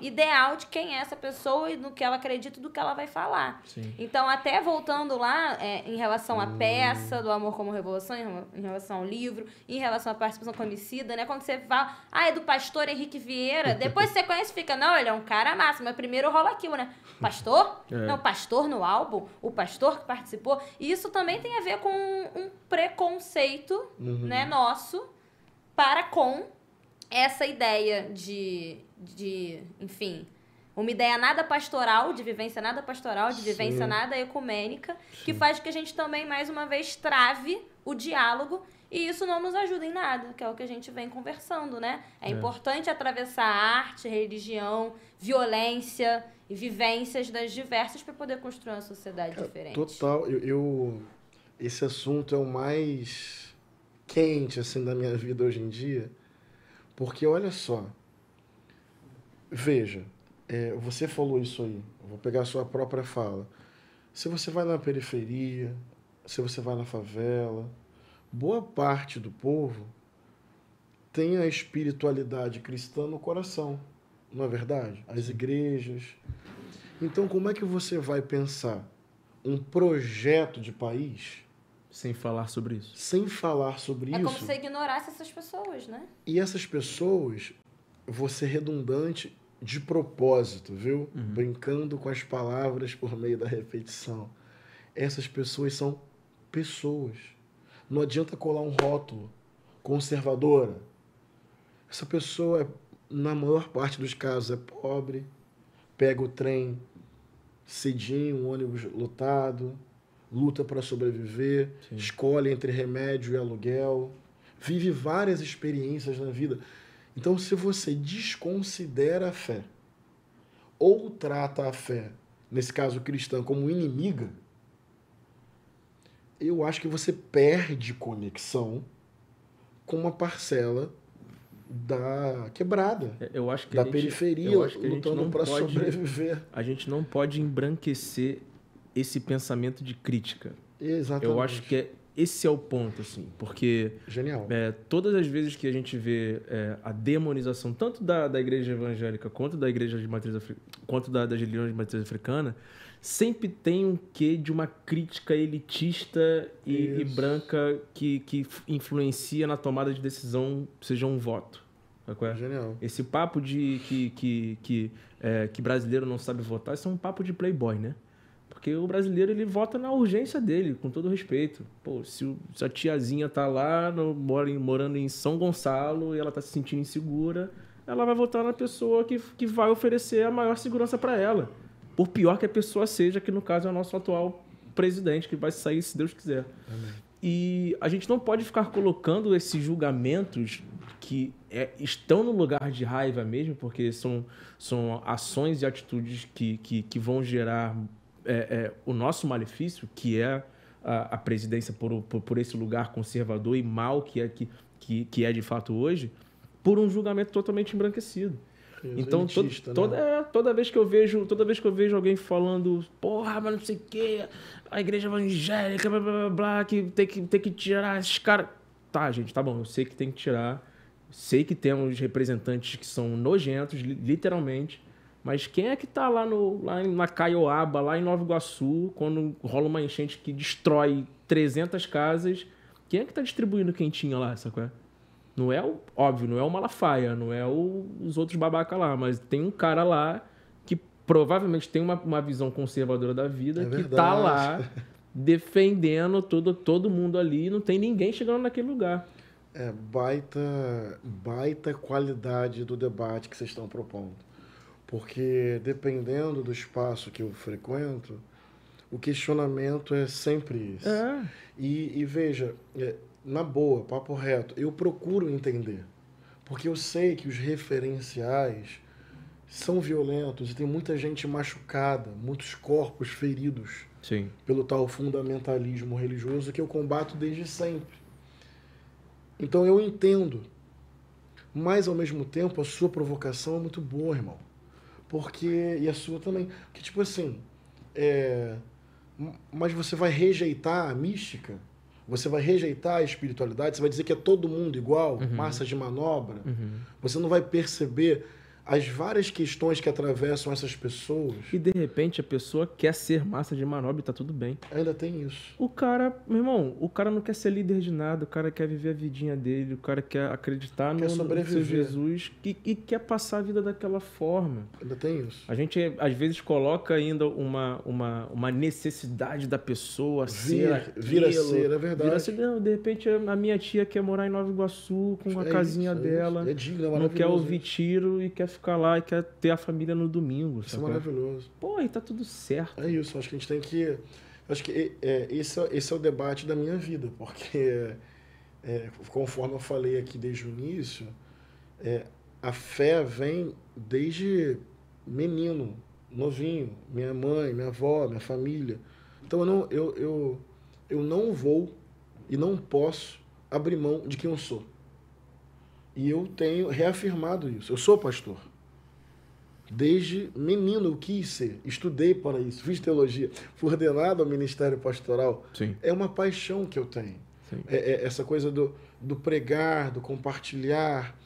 ideal de quem é essa pessoa e do que ela acredita e do que ela vai falar. Sim. Então, até voltando lá, em relação à peça do Amor como Revolução, em relação ao livro, em relação à participação com homicida, né? Quando você fala, é do pastor Henrique Vieira, depois você conhece e fica, não, ele é um cara massa, mas primeiro rola aquilo, né? Pastor? Não, pastor no álbum, o pastor que participou. E isso também tem a ver com um preconceito, né, nosso para com essa ideia de enfim, uma ideia nada pastoral, de vivência nada pastoral, de vivência nada ecumênica, que faz que a gente também, mais uma vez, trave o diálogo e isso não nos ajuda em nada, que é o que a gente vem conversando, né? É importante atravessar arte, religião, violência e vivências das diversas para poder construir uma sociedade diferente. Total. Esse assunto é o mais quente assim da minha vida hoje em dia, porque olha só, veja, você falou isso aí, eu vou pegar a sua própria fala. Se você vai na periferia, se você vai na favela, boa parte do povo tem a espiritualidade cristã no coração, não é verdade? As igrejas. Então, como é que você vai pensar um projeto de país sem falar sobre isso? Sem falar sobre isso. É como se você ignorasse essas pessoas, né? E essas pessoas, vou ser redundante de propósito, viu? Brincando com as palavras por meio da repetição. Essas pessoas são pessoas. Não adianta colar um rótulo conservadora. Essa pessoa, na maior parte dos casos, é pobre, pega o trem cedinho, um ônibus lotado, luta para sobreviver, escolhe entre remédio e aluguel, vive várias experiências na vida. Então, se você desconsidera a fé ou trata a fé, nesse caso cristã, como inimiga, eu acho que você perde conexão com uma parcela da quebrada, eu acho que da periferia, lutando para sobreviver. A gente não pode embranquecer esse pensamento de crítica. Exatamente. Eu acho que esse é o ponto, assim, porque genial. Todas as vezes que a gente vê a demonização tanto da igreja evangélica quanto da igreja de matriz quanto das religiões de matriz africana, sempre tem um quê de uma crítica elitista e branca que influencia na tomada de decisão, seja um voto. Genial. Esse papo de que brasileiro não sabe votar, isso é um papo de playboy, né? Porque o brasileiro, ele vota na urgência dele, com todo respeito. Pô, se a tiazinha tá lá, morando em São Gonçalo, e ela tá se sentindo insegura, ela vai votar na pessoa que vai oferecer a maior segurança para ela. Por pior que a pessoa seja, que no caso é o nosso atual presidente, que vai sair se Deus quiser. Amém. E a gente não pode ficar colocando esses julgamentos que estão no lugar de raiva mesmo, porque são ações e atitudes que vão gerar o nosso malefício, que é a presidência por esse lugar conservador e mal que é de fato hoje, por um julgamento totalmente embranquecido. Então, elitista, né? toda vez que eu vejo alguém falando, porra, mas não sei o quê, a igreja evangélica, blá, blá, blá, blá, que tem que tirar esses caras. Tá, gente, tá bom, eu sei que tem que tirar, sei que temos representantes que são nojentos, literalmente, mas quem é que tá lá na Caioaba, lá em Nova Iguaçu, quando rola uma enchente que destrói 300 casas, quem é que tá distribuindo quentinha lá, sacou? Não é óbvio, não é o Malafaia, não é os outros babacas lá, mas tem um cara lá que provavelmente tem uma visão conservadora da vida, que tá lá defendendo todo mundo ali, e não tem ninguém chegando naquele lugar. É baita qualidade do debate que vocês estão propondo. Porque dependendo do espaço que eu frequento, o questionamento é sempre esse. É. E veja, na boa, papo reto, eu procuro entender. Porque eu sei que os referenciais são violentos e tem muita gente machucada, muitos corpos feridos. Sim. Pelo tal fundamentalismo religioso que eu combato desde sempre. Então eu entendo. Mas, ao mesmo tempo, a sua provocação é muito boa, irmão. E a sua também. Que, tipo assim, mas você vai rejeitar a mística? Você vai rejeitar a espiritualidade? Você vai dizer que é todo mundo igual? Massa de manobra? Você não vai perceber as várias questões que atravessam essas pessoas. E, de repente, a pessoa quer ser massa de manobra e tá tudo bem. Ainda tem isso. O cara, meu irmão, o cara não quer ser líder de nada, o cara quer viver a vidinha dele, o cara quer acreditar no seu Jesus e quer passar a vida daquela forma. Ainda tem isso. A gente, às vezes, coloca ainda uma necessidade da pessoa vir a ser, é verdade. Vira a ser, não, de repente, a minha tia quer morar em Nova Iguaçu com a casinha dela, é digno, não quer ouvir tiro e quer ficar lá e quer ter a família no domingo. Isso é maravilhoso. Pô, e tá tudo certo. É isso, acho que a gente tem que... Acho que esse é o debate da minha vida, porque, conforme eu falei aqui desde o início, a fé vem desde menino, novinho, minha mãe, minha avó, minha família. Então eu não vou e não posso abrir mão de quem eu sou. E eu tenho reafirmado isso. Eu sou pastor. Desde menino eu quis ser, estudei para isso, fiz teologia, fui ordenado ao ministério pastoral. Sim. É uma paixão que eu tenho. Essa coisa do pregar, do compartilhar.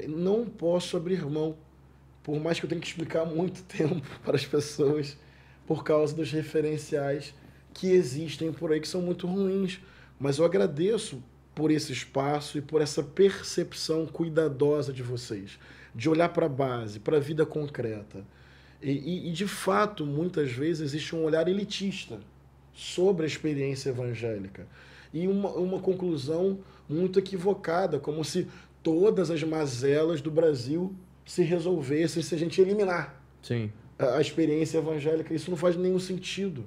Não posso abrir mão, por mais que eu tenha que explicar muito tempo para as pessoas, por causa dos referenciais que existem por aí, que são muito ruins. Mas eu agradeço por esse espaço e por essa percepção cuidadosa de vocês, de olhar para a base, para a vida concreta. E, de fato, muitas vezes existe um olhar elitista sobre a experiência evangélica. E uma conclusão muito equivocada, como se todas as mazelas do Brasil se resolvessem se a gente eliminar a experiência evangélica. Isso não faz nenhum sentido.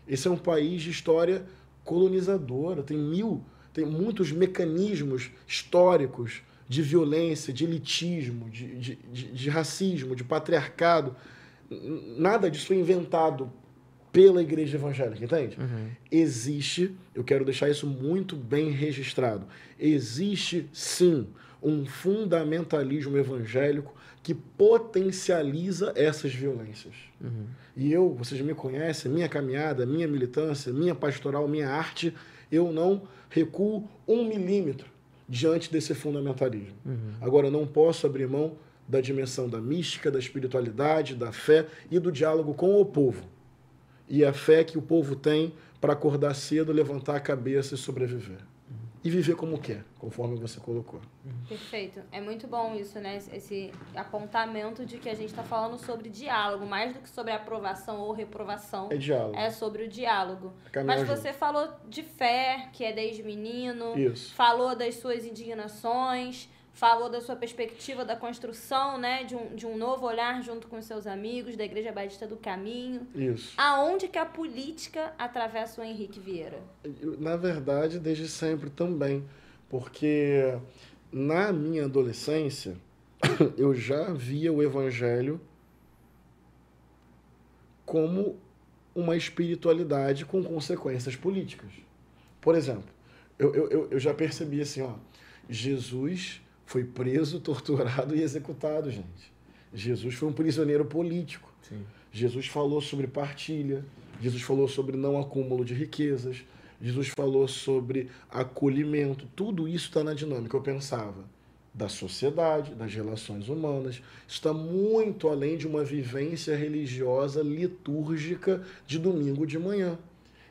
Esse é um país de história colonizadora, tem muitos mecanismos históricos de violência, de elitismo, de racismo, de patriarcado. Nada disso foi inventado pela igreja evangélica, entende? Existe, eu quero deixar isso muito bem registrado, existe sim um fundamentalismo evangélico que potencializa essas violências. E vocês me conhecem, minha caminhada, minha militância, minha pastoral, minha arte, eu não recuo 1 milímetro diante desse fundamentalismo. Agora, eu não posso abrir mão da dimensão da mística, da espiritualidade, da fé e do diálogo com o povo. E a fé que o povo tem para acordar cedo, levantar a cabeça e sobreviver. E viver como quer, conforme você colocou. Perfeito. É muito bom isso, né? Esse apontamento de que a gente está falando sobre diálogo, mais do que sobre aprovação ou reprovação. É diálogo. É sobre o diálogo. Mas você falou de fé, que é desde menino. Isso. Falou das suas indignações, falou da sua perspectiva da construção, né? De um novo olhar junto com os seus amigos, da Igreja Batista do Caminho. Isso. Aonde que a política atravessa o Henrique Vieira? Na verdade, desde sempre também. Porque na minha adolescência, eu já via o evangelho como uma espiritualidade com consequências políticas. Por exemplo, eu já percebi assim, ó, Jesus foi preso, torturado e executado, gente. Jesus foi um prisioneiro político. Sim. Jesus falou sobre partilha, Jesus falou sobre não acúmulo de riquezas, Jesus falou sobre acolhimento. Tudo isso está na dinâmica, eu pensava, da sociedade, das relações humanas. Isso está muito além de uma vivência religiosa litúrgica de domingo de manhã.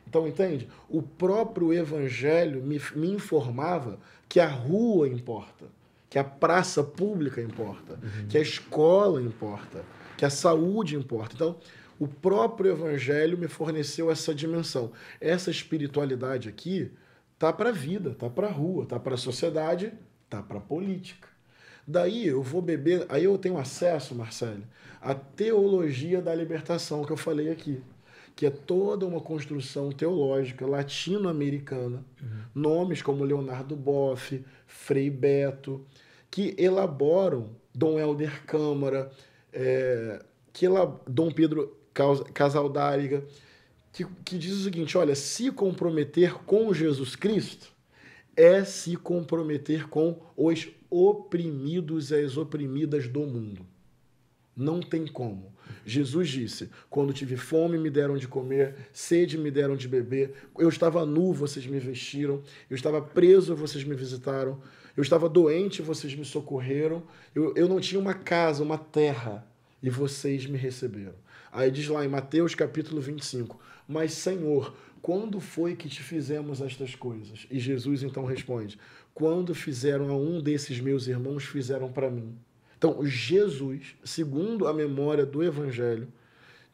Então, entende? O próprio evangelho me informava que a rua importa, que a praça pública importa, que a escola importa, que a saúde importa. Então, o próprio evangelho me forneceu essa dimensão. Essa espiritualidade aqui tá para a vida, tá para a rua, tá para a sociedade, tá para a política. Daí eu vou beber, aí eu tenho acesso, Marcelo, à teologia da libertação que eu falei aqui, que é toda uma construção teológica latino-americana, nomes como Leonardo Boff, Frei Beto, que elaboram, Dom Helder Câmara, Dom Pedro Casaldáliga, que diz o seguinte, olha, se comprometer com Jesus Cristo é se comprometer com os oprimidos e as oprimidas do mundo. Não tem como. Jesus disse, quando tive fome me deram de comer, sede me deram de beber, eu estava nu, vocês me vestiram, eu estava preso, vocês me visitaram, eu estava doente, vocês me socorreram, eu não tinha uma casa, uma terra, e vocês me receberam. Aí diz lá em Mateus capítulo 25, mas Senhor, quando foi que te fizemos estas coisas? E Jesus então responde, quando fizeram a um desses meus irmãos, fizeram para mim. Então, Jesus, segundo a memória do Evangelho,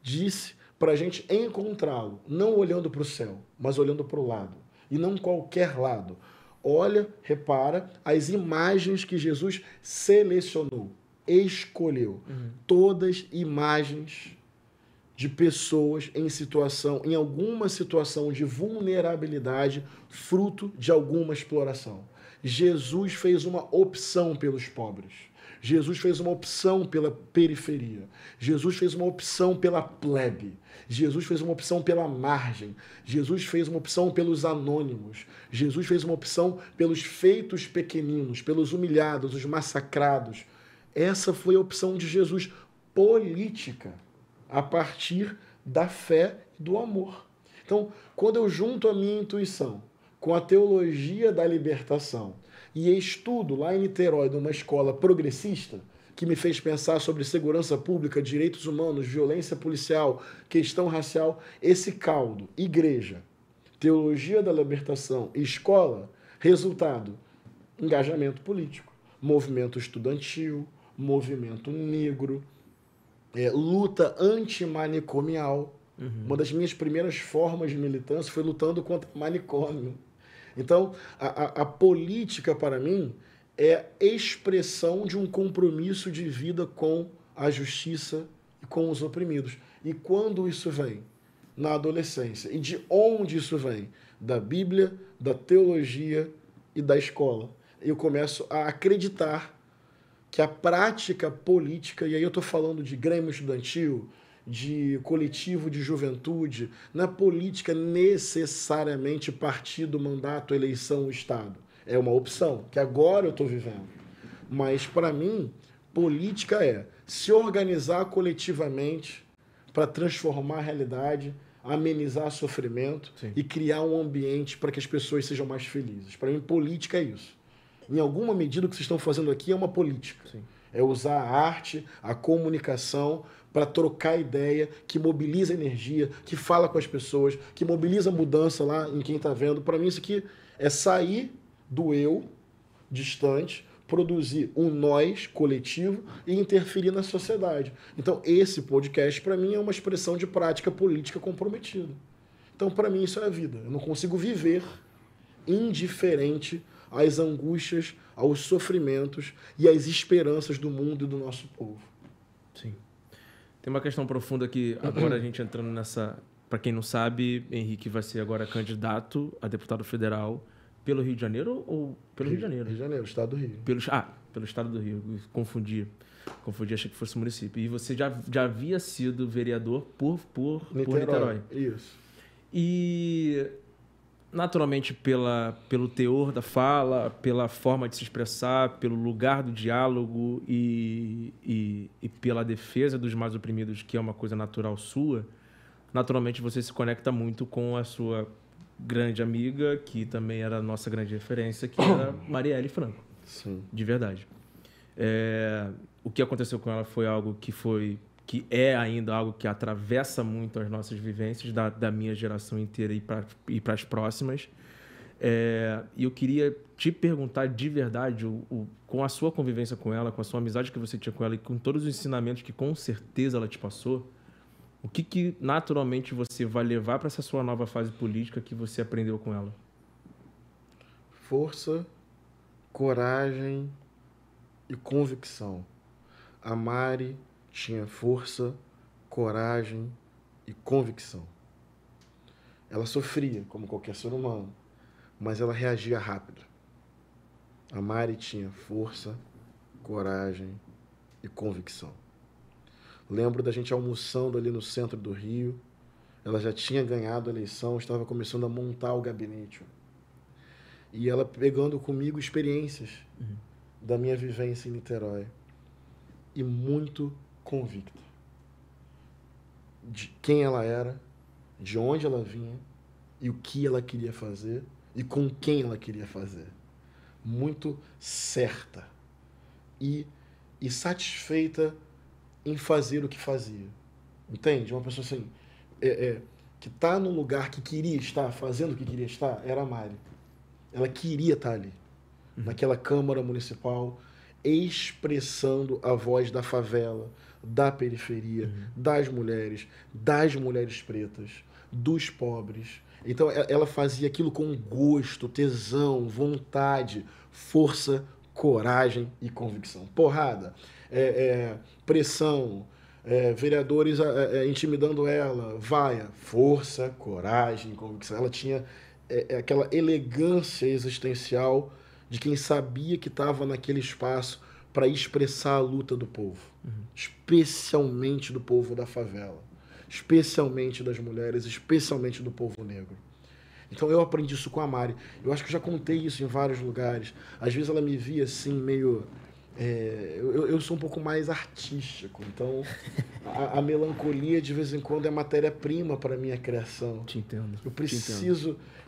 disse para a gente encontrá-lo, não olhando para o céu, mas olhando para o lado. E não qualquer lado. Olha, repara, as imagens que Jesus selecionou, escolheu. Todas imagens de pessoas em alguma situação de vulnerabilidade, fruto de alguma exploração. Jesus fez uma opção pelos pobres. Jesus fez uma opção pela periferia. Jesus fez uma opção pela plebe. Jesus fez uma opção pela margem. Jesus fez uma opção pelos anônimos. Jesus fez uma opção pelos feitos pequeninos, pelos humilhados, os massacrados. Essa foi a opção de Jesus política, a partir da fé e do amor. Então, quando eu junto a minha intuição com a teologia da libertação e estudo lá em Niterói, numa escola progressista, que me fez pensar sobre segurança pública, direitos humanos, violência policial, questão racial, esse caldo, igreja, teologia da libertação e escola, resultado, engajamento político, movimento estudantil, movimento negro, luta antimanicomial. Uma das minhas primeiras formas de militância foi lutando contra manicômio. Então, a política, para mim, é expressão de um compromisso de vida com a justiça e com os oprimidos. E quando isso vem? Na adolescência. E de onde isso vem? Da Bíblia, da teologia e da escola. Eu começo a acreditar que a prática política, e aí eu estou falando de grêmio estudantil, de coletivo de juventude, não é política necessariamente partido, mandato, eleição, Estado. É uma opção, que agora eu estou vivendo. Mas, para mim, política é se organizar coletivamente para transformar a realidade, amenizar sofrimento e criar um ambiente para que as pessoas sejam mais felizes. Para mim, política é isso. Em alguma medida, o que vocês estão fazendo aqui é uma política. É usar a arte, a comunicação para trocar ideia, que mobiliza energia, que fala com as pessoas, que mobiliza mudança lá em quem está vendo. Para mim, isso aqui é sair do eu distante, produzir um nós coletivo e interferir na sociedade. Então, esse podcast, para mim, é uma expressão de prática política comprometida. Então, para mim, isso é a vida. Eu não consigo viver indiferente às angústias, aos sofrimentos e às esperanças do mundo e do nosso povo. Sim. Tem uma questão profunda que agora a gente entrando nessa... Para quem não sabe, Henrique vai ser agora candidato a deputado federal pelo Rio de Janeiro ou pelo Rio de Janeiro? Rio de Janeiro, estado do Rio. Pelo estado do Rio. Confundi, achei que fosse município. E você já havia sido vereador por Niterói. Isso. E, naturalmente, pelo teor da fala, pela forma de se expressar, pelo lugar do diálogo e pela defesa dos mais oprimidos, que é uma coisa natural sua, naturalmente você se conecta muito com a sua grande amiga, que também era a nossa grande referência, que era Marielle Franco. Sim. De verdade. O que aconteceu com ela foi algo que é ainda algo que atravessa muito as nossas vivências da minha geração inteira e para as próximas. E eu queria te perguntar de verdade, com a sua convivência com ela, com a sua amizade que você tinha com ela e com todos os ensinamentos que com certeza ela te passou, o que naturalmente você vai levar para essa sua nova fase política que você aprendeu com ela? Força, coragem e convicção. A Mari tinha força, coragem e convicção. Ela sofria, como qualquer ser humano, mas ela reagia rápido. A Mari tinha força, coragem e convicção. Lembro da gente almoçando ali no centro do Rio. Ela já tinha ganhado a eleição, estava começando a montar o gabinete. E ela pegando comigo experiências da minha vivência em Niterói. E muito convicta de quem ela era, de onde ela vinha e o que ela queria fazer e com quem ela queria fazer. Muito certa e satisfeita em fazer o que fazia. Entende? Uma pessoa assim, que está no lugar que queria estar, fazendo o que queria estar, era a Mari. Ela queria estar ali, naquela Câmara Municipal, expressando a voz da favela, da periferia, das mulheres pretas, dos pobres. Então, ela fazia aquilo com gosto, tesão, vontade, força, coragem e convicção. Porrada, pressão, vereadores intimidando ela, vaia, força, coragem e convicção. Ela tinha aquela elegância existencial de quem sabia que estava naquele espaço para expressar a luta do povo, especialmente do povo da favela, especialmente das mulheres, especialmente do povo negro. Então eu aprendi isso com a Mari. Eu acho que eu já contei isso em vários lugares. Às vezes ela me via assim, meio... eu sou um pouco mais artístico, então a melancolia de vez em quando é matéria-prima para a minha criação. Te entendo.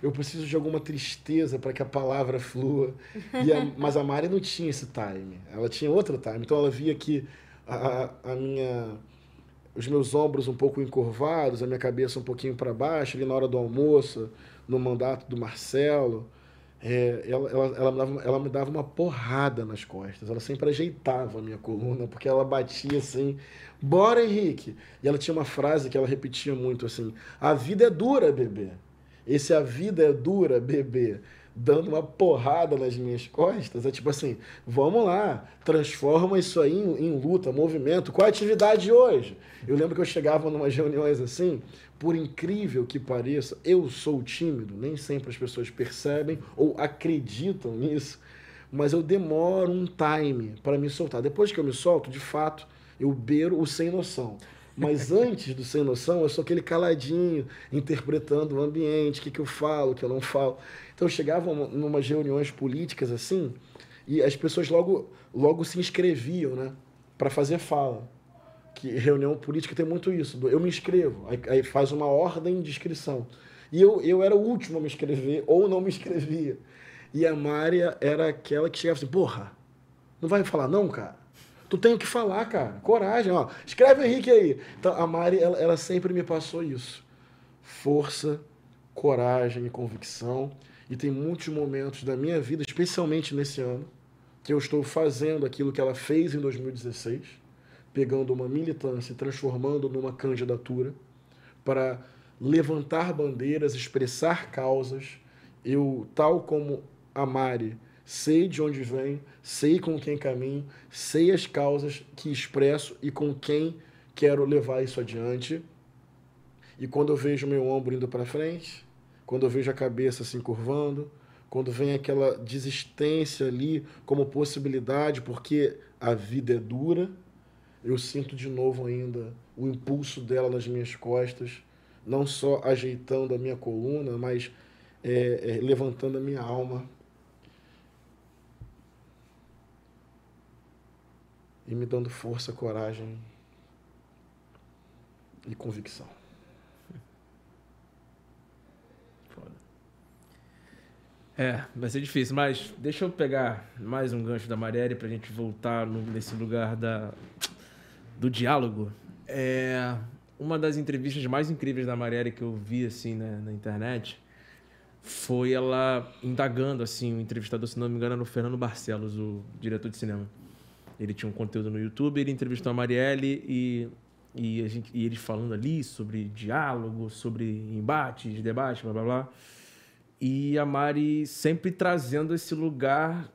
Eu preciso de alguma tristeza para que a palavra flua. Mas a Mari não tinha esse time, ela tinha outro time. Então ela via que os meus ombros um pouco encurvados, a minha cabeça um pouquinho para baixo, ali na hora do almoço, no mandato do Marcelo. Ela me dava uma porrada nas costas. Ela sempre ajeitava a minha coluna, porque ela batia assim, bora, Henrique! E ela tinha uma frase que ela repetia muito assim, a vida é dura, bebê. Esse a vida é dura, bebê, dando uma porrada nas minhas costas, é tipo assim, vamos lá, transforma isso aí em luta, movimento. Qual a atividade hoje? Eu lembro que eu chegava em umas reuniões assim, por incrível que pareça, eu sou tímido, nem sempre as pessoas percebem ou acreditam nisso, mas eu demoro um time para me soltar. Depois que eu me solto, de fato, eu beiro o sem noção. Mas antes do sem noção, eu sou aquele caladinho, interpretando o ambiente, o que eu falo, o que eu não falo. Então eu chegava em umas reuniões políticas assim, e as pessoas logo se inscreviam, né, para fazer fala. Que reunião política tem muito isso. Eu me inscrevo, aí faz uma ordem de inscrição. E eu era o último a me inscrever, ou não me inscrevia. E a Mari era aquela que chegava assim, porra, não vai falar não, cara? Tu tem o que falar, cara. Coragem, ó. Escreve o Henrique aí. Então, a Mari, ela sempre me passou isso. Força, coragem e convicção. E tem muitos momentos da minha vida, especialmente nesse ano, que eu estou fazendo aquilo que ela fez em 2016, pegando uma militância e transformando numa candidatura para levantar bandeiras, expressar causas. Eu, tal como a Mari, sei de onde venho, sei com quem caminho, sei as causas que expresso e com quem quero levar isso adiante. E quando eu vejo meu ombro indo para frente, quando eu vejo a cabeça se encurvando, quando vem aquela desistência ali como possibilidade, porque a vida é dura, eu sinto de novo ainda o impulso dela nas minhas costas, não só ajeitando a minha coluna, mas levantando a minha alma e me dando força, coragem e convicção. Foda. Vai ser difícil, mas deixa eu pegar mais um gancho da Marielle pra gente voltar nesse lugar do diálogo. Uma das entrevistas mais incríveis da Marielle que eu vi assim, né, na internet foi ela indagando, assim, o entrevistador, se não me engano, era o Fernando Barcelos, o diretor de cinema. Ele tinha um conteúdo no YouTube, ele entrevistou a Marielle e eles falando ali sobre diálogo, sobre embates, debates, blá blá blá. E a Mari sempre trazendo esse lugar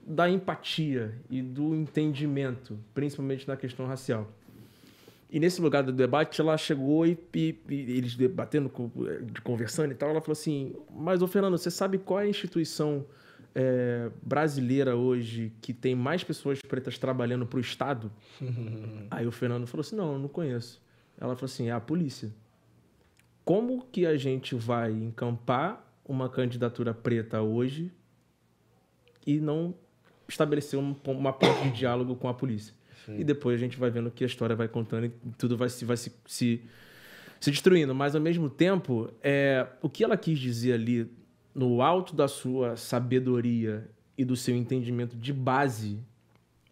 da empatia e do entendimento, principalmente na questão racial. E nesse lugar do debate, ela chegou e eles debatendo, conversando e tal, ela falou assim, mas, ô Fernando, você sabe qual é a instituição brasileira hoje que tem mais pessoas pretas trabalhando para o Estado? Aí o Fernando falou assim, não, eu não conheço. Ela falou assim, é a polícia. Como que a gente vai encampar uma candidatura preta hoje e não estabelecer uma ponte de diálogo com a polícia? Sim. E depois a gente vai vendo que a história vai contando e tudo vai se destruindo. Mas, ao mesmo tempo, o que ela quis dizer ali, no alto da sua sabedoria e do seu entendimento de base,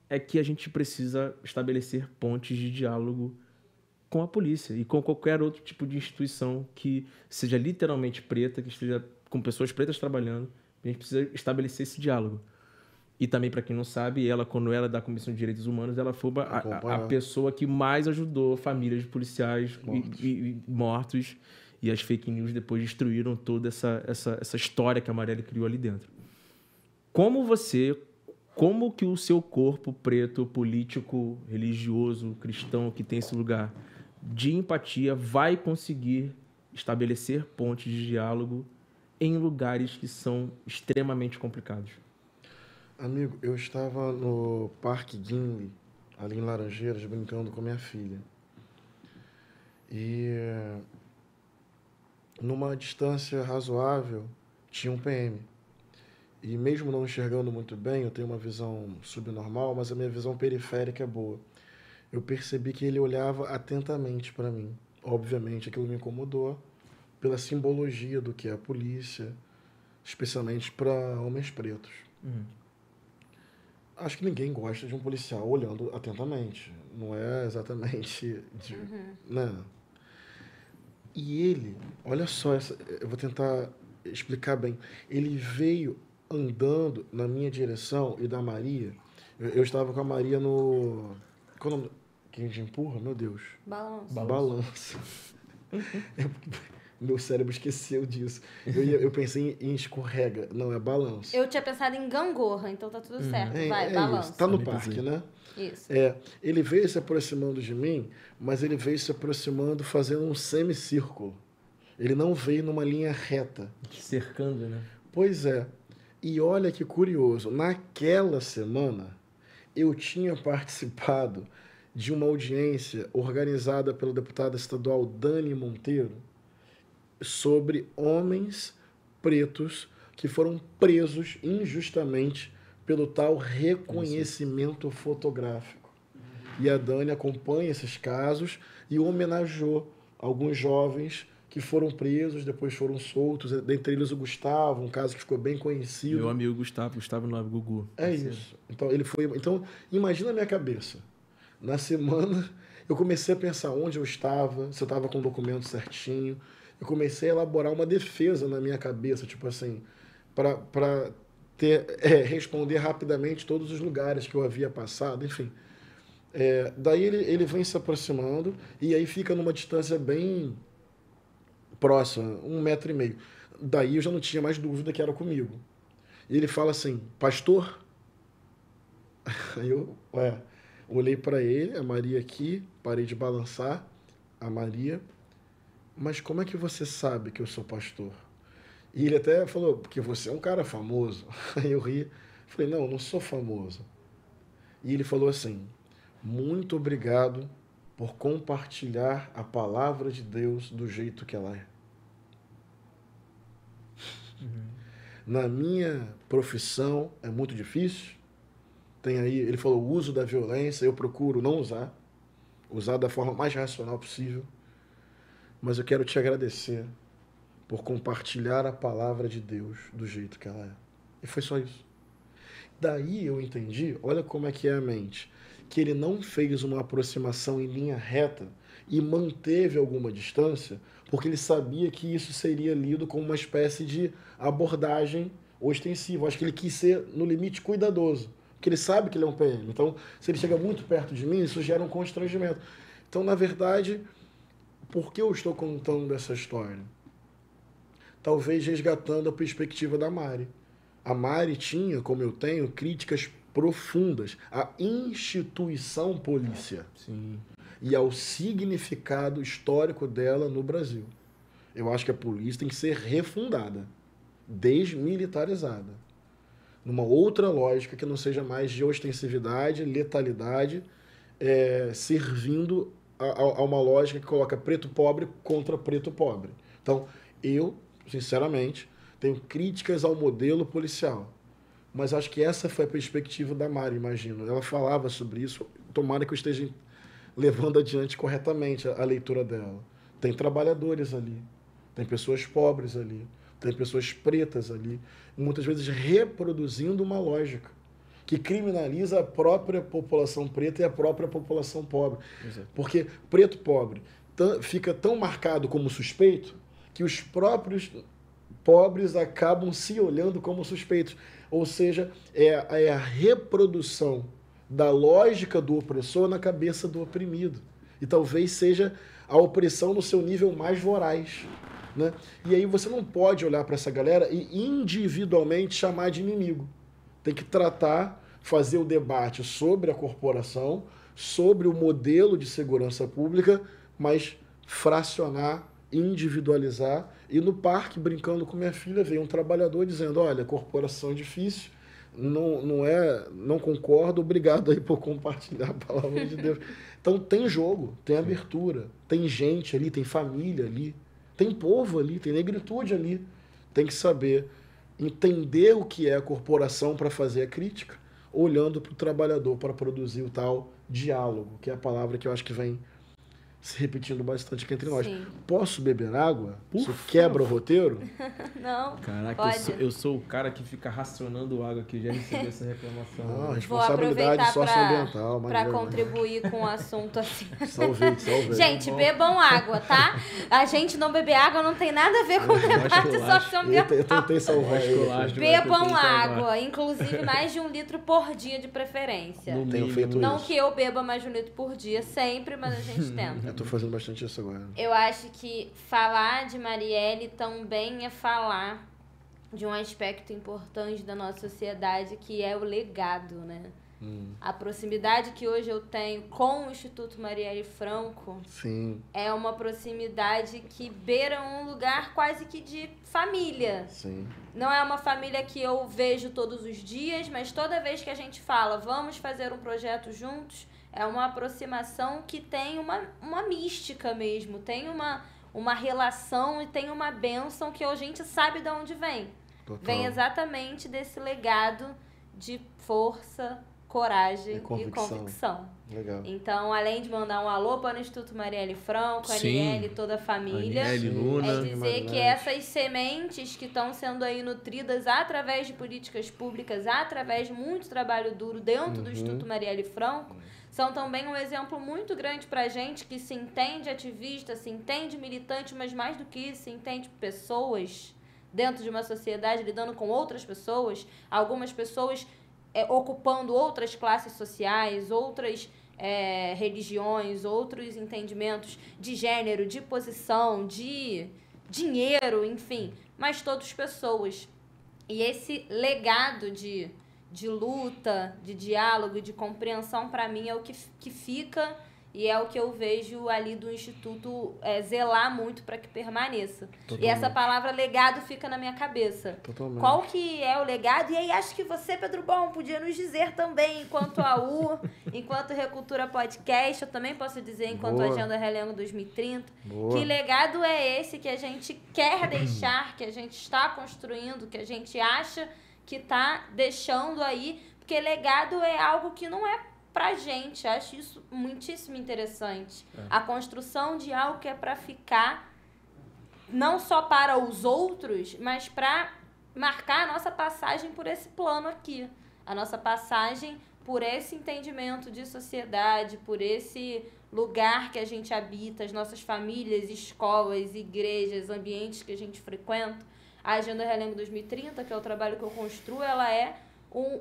é que a gente precisa estabelecer pontes de diálogo com a polícia e com qualquer outro tipo de instituição que seja literalmente preta, que esteja com pessoas pretas trabalhando. A gente precisa estabelecer esse diálogo. E também, para quem não sabe, ela, quando ela é da Comissão de Direitos Humanos, ela foi a pessoa que mais ajudou famílias de policiais mortos. E as fake news depois destruíram toda essa história que a Marielle criou ali dentro. Como que o seu corpo preto, político, religioso, cristão, que tem esse lugar de empatia, vai conseguir estabelecer pontes de diálogo em lugares que são extremamente complicados? Amigo, eu estava no Parque Guinle, ali em Laranjeiras, brincando com minha filha. E numa distância razoável, tinha um PM. E mesmo não enxergando muito bem, eu tenho uma visão subnormal, mas a minha visão periférica é boa. Eu percebi que ele olhava atentamente para mim. Obviamente, aquilo me incomodou pela simbologia do que é a polícia, especialmente para homens pretos. Acho que ninguém gosta de um policial olhando atentamente. Não é exatamente... né? E ele, olha só, eu vou tentar explicar bem. Ele veio andando na minha direção e da Maria. Eu estava com a Maria no... Qual o nome? Quem a gente empurra? Meu Deus. Balanço. Meu cérebro esqueceu disso. Eu pensei em escorrega. Não, é balanço. Eu tinha pensado em gangorra, então tá tudo certo. Vai, balanço. Isso. Tá no parque, né? Isso. Ele veio se aproximando de mim, mas ele veio se aproximando fazendo um semicírculo. Ele não veio numa linha reta. Cercando, né? Pois é. E olha que curioso. Naquela semana, eu tinha participado de uma audiência organizada pela deputada estadual Dani Monteiro sobre homens pretos que foram presos injustamente pelo tal reconhecimento fotográfico. E a Dani acompanha esses casos e homenageou alguns jovens que foram presos, depois foram soltos, dentre eles o Gustavo, um caso que ficou bem conhecido. Meu amigo Gustavo Nobre, Gugu. Isso. Então, imagina a minha cabeça. Na semana, eu comecei a pensar onde eu estava, se eu estava com o documento certinho. Eu comecei a elaborar uma defesa na minha cabeça, tipo assim, para responder rapidamente todos os lugares que eu havia passado, enfim. Daí ele vem se aproximando e aí fica numa distância bem próxima, 1,5 metro. Daí eu já não tinha mais dúvida que era comigo. E ele fala assim, pastor? Aí eu, olhei para ele, a Maria aqui, parei de balançar, a Maria, mas como é que você sabe que eu sou pastor? E ele até falou, porque você é um cara famoso. Aí eu ri, falei, não, eu não sou famoso. E ele falou assim, muito obrigado por compartilhar a palavra de Deus do jeito que ela é. Na minha profissão é muito difícil. Tem aí, ele falou, o uso da violência, eu procuro não usar da forma mais racional possível. Mas eu quero te agradecer por compartilhar a palavra de Deus do jeito que ela é. E foi só isso. Daí eu entendi, olha como é que é a mente, que ele não fez uma aproximação em linha reta e manteve alguma distância, porque ele sabia que isso seria lido como uma espécie de abordagem ostensiva. Acho que ele quis ser, no limite, cuidadoso, porque ele sabe que ele é um PM. Então, se ele chega muito perto de mim, isso gera um constrangimento. Então, na verdade, por que eu estou contando essa história? Talvez resgatando a perspectiva da Mari. A Mari tinha, como eu tenho, críticas profundas à instituição polícia. Sim. E ao significado histórico dela no Brasil. Eu acho que a polícia tem que ser refundada, desmilitarizada, numa outra lógica que não seja mais de ostensividade, letalidade, servindo a uma lógica que coloca preto pobre contra preto pobre. Então, eu, sinceramente, tenho críticas ao modelo policial, mas acho que essa foi a perspectiva da Mari, imagino. Ela falava sobre isso, tomara que eu esteja levando adiante corretamente a leitura dela. Tem trabalhadores ali, tem pessoas pobres ali, tem pessoas pretas ali, muitas vezes reproduzindo uma lógica que criminaliza a própria população preta e a própria população pobre. Exato. Porque preto pobre fica tão marcado como suspeito que os próprios pobres acabam se olhando como suspeitos. Ou seja, é a reprodução da lógica do opressor na cabeça do oprimido. E talvez seja a opressão no seu nível mais voraz. Né? E aí você não pode olhar para essa galera e individualmente chamar de inimigo. Tem que tratar, fazer o debate sobre a corporação, sobre o modelo de segurança pública, mas fracionar, individualizar. E no parque, brincando com minha filha, veio um trabalhador dizendo, olha, corporação é difícil, não concordo, obrigado aí por compartilhar a palavra de Deus. Então tem jogo, tem abertura, tem gente ali, tem família ali, tem povo ali, tem negritude ali. Tem que saber entender o que é a corporação para fazer a crítica, olhando para o trabalhador para produzir o tal diálogo, que é a palavra que eu acho que vem se repetindo bastante aqui entre nós. Sim. Posso beber água? Isso quebra o roteiro? Não. Caraca, eu sou o cara que fica racionando água aqui, já recebi essa reclamação. Ah, Vou responsabilidade aproveitar socioambiental. para contribuir com o assunto assim. Salvei. Gente, bebam água, tá? A gente não beber água não tem nada a ver com o debate socioambiental. Eu tentei salvar ele. Bebam água, inclusive mais de 1 litro por dia de preferência. Tenho feito Não isso. que eu beba mais de 1 litro por dia sempre, mas a gente tenta. Eu tô fazendo bastante isso agora. Eu acho que falar de Marielle também é falar de um aspecto importante da nossa sociedade, que é o legado, né? A proximidade que hoje eu tenho com o Instituto Marielle Franco Sim. é uma proximidade que beira um lugar quase que de família. Sim. Não é uma família que eu vejo todos os dias, mas toda vez que a gente fala, vamos fazer um projeto juntos, é uma aproximação que tem uma mística mesmo, tem uma relação e tem uma bênção que a gente sabe de onde vem. Total. Vem exatamente desse legado de força, coragem e convicção. Legal. Então, além de mandar um alô para o Instituto Marielle Franco, a Aniele e toda a família, Aniele, Luna, é dizer que essas sementes que estão sendo aí nutridas através de políticas públicas, através de muito trabalho duro dentro do Instituto Marielle Franco, são também um exemplo muito grande para a gente que se entende ativista, se entende militante, mas mais do que isso, se entende pessoas dentro de uma sociedade, lidando com outras pessoas, algumas pessoas ocupando outras classes sociais, outras religiões, outros entendimentos de gênero, de posição, de dinheiro, enfim, mas todos pessoas. E esse legado de luta, de diálogo, de compreensão, para mim, é o que fica E é o que eu vejo ali do Instituto zelar muito para que permaneça. Totalmente. E essa palavra legado fica na minha cabeça. Totalmente. Qual que é o legado? E aí acho que você, Pedro Bom, podia nos dizer também, enquanto AU, enquanto Recultura Podcast, eu também posso dizer enquanto Boa. Agenda Realengo 2030, Boa. que legado é esse que a gente quer deixar, que a gente está construindo, que a gente acha que está deixando aí, porque legado é algo que não é pra gente. Acho isso muitíssimo interessante. A construção de algo que é pra ficar, não só para os outros, mas para marcar a nossa passagem por esse plano aqui. A nossa passagem por esse entendimento de sociedade, por esse lugar que a gente habita, as nossas famílias, escolas, igrejas, ambientes que a gente frequenta. A Agenda Realengo 2030, que é o trabalho que eu construo, ela é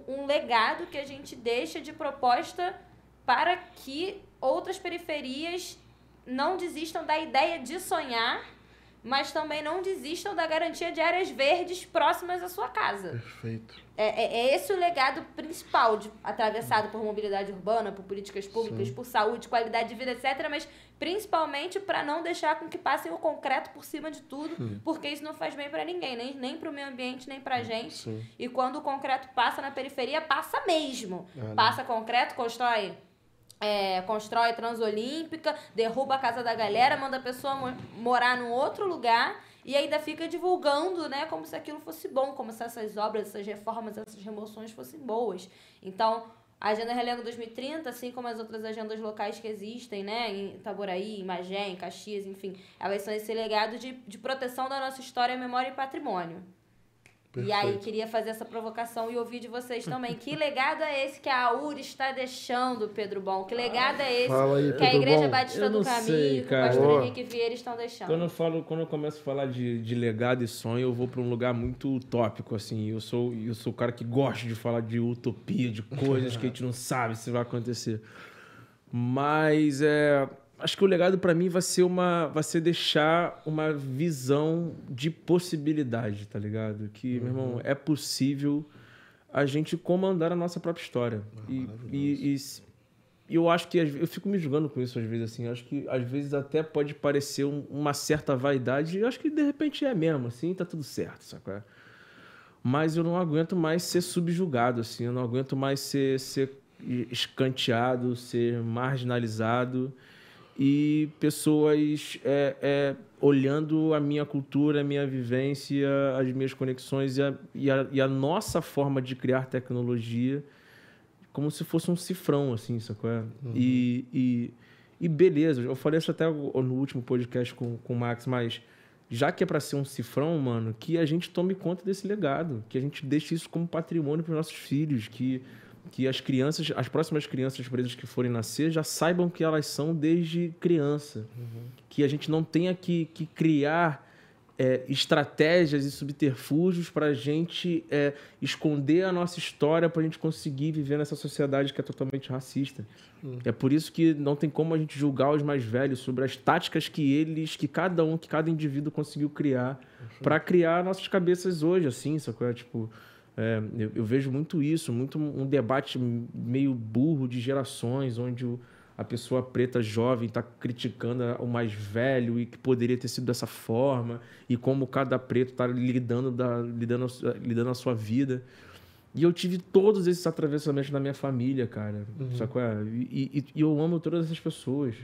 um legado que a gente deixa de proposta para que outras periferias não desistam da ideia de sonhar, mas também não desistam da garantia de áreas verdes próximas à sua casa. Perfeito. É esse o legado principal, atravessado por mobilidade urbana, por políticas públicas, por saúde, qualidade de vida, etc., mas principalmente para não deixar com que passem o concreto por cima de tudo, porque isso não faz bem para ninguém, nem para o meio ambiente, nem para a gente. Sim. E quando o concreto passa na periferia, passa mesmo. Passa concreto, constrói Transolímpica, derruba a casa da galera, manda a pessoa morar num outro lugar e ainda fica divulgando, né, como se aquilo fosse bom, como se essas obras, essas reformas, essas remoções fossem boas. Então, a Agenda Realengo 2030, assim como as outras agendas locais que existem, né, em Itaboraí, em Magé, em Caxias, enfim, elas são esse legado de proteção da nossa história, memória e patrimônio. Perfeito. E aí, queria fazer essa provocação e ouvir de vocês também. Que legado é esse que a AUR está deixando, Pedro Bom? Que legado é esse Fala aí, que a Pedro Igreja Bom. Batista Eu do não Caminho, sei, que o cara. pastor Boa. Henrique Vieira estão deixando? Quando eu começo a falar de legado e sonho, eu vou para um lugar muito utópico, assim. Eu sou o cara que gosta de falar de utopia, de coisas que a gente não sabe se vai acontecer. Mas acho que o legado para mim vai ser deixar uma visão de possibilidade, tá ligado? Que, meu irmão, é possível a gente comandar a nossa própria história. E eu acho que eu fico me julgando com isso às vezes, assim. Acho que às vezes até pode parecer uma certa vaidade. E eu acho que de repente é mesmo, assim, tá tudo certo, sabe? Mas eu não aguento mais ser subjugado, assim. Eu não aguento mais ser escanteado, ser marginalizado. E pessoas olhando a minha cultura, a minha vivência, as minhas conexões e a nossa forma de criar tecnologia como se fosse um cifrão, assim, sacou? E beleza, eu falei isso até no último podcast com o Max, mas já que é para ser um cifrão, mano, que a gente tome conta desse legado, que a gente deixe isso como patrimônio para os nossos filhos, que as próximas crianças presas que forem nascer já saibam que elas são desde criança. Que a gente não tenha que criar estratégias e subterfúgios para a gente esconder a nossa história, para a gente conseguir viver nessa sociedade que é totalmente racista. É por isso que não tem como a gente julgar os mais velhos sobre as táticas que cada indivíduo conseguiu criar para criar nossas cabeças hoje, assim, sacou? Tipo... eu vejo muito isso, muito um debate meio burro de gerações, onde a pessoa preta jovem está criticando o mais velho e que poderia ter sido dessa forma, e como cada preto está lidando a sua vida. E eu tive todos esses atravessamentos na minha família, cara. Sacou? E eu amo todas essas pessoas.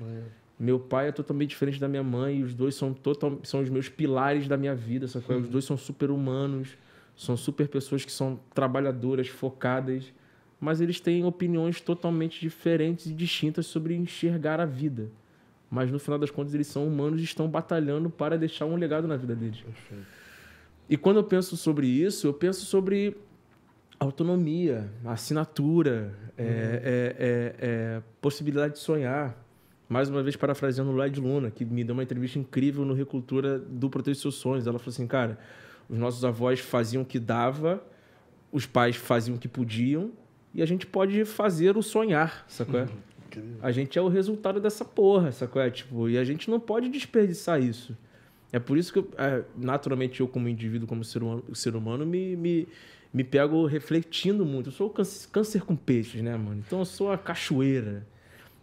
Meu pai é totalmente diferente da minha mãe, e os dois são os meus pilares da minha vida, sacou? Os dois são super humanos. São super pessoas que são trabalhadoras, focadas, mas eles têm opiniões totalmente diferentes e distintas sobre enxergar a vida. Mas, no final das contas, eles são humanos e estão batalhando para deixar um legado na vida deles. Perfeito. E quando eu penso sobre isso, eu penso sobre autonomia, assinatura, possibilidade de sonhar. Mais uma vez, parafraseando o Lloyd Luna, que me deu uma entrevista incrível no Recultura do Proteger Seus Sonhos. Ela falou assim, cara... Os nossos avós faziam o que dava, os pais faziam o que podiam, e a gente pode fazer o sonhar, sacou? A gente é o resultado dessa porra, sacou? Tipo, e a gente não pode desperdiçar isso. É por isso que, naturalmente, eu como indivíduo, como ser humano, me pego refletindo muito. Eu sou o câncer com peixes, né, mano? Então eu sou a cachoeira.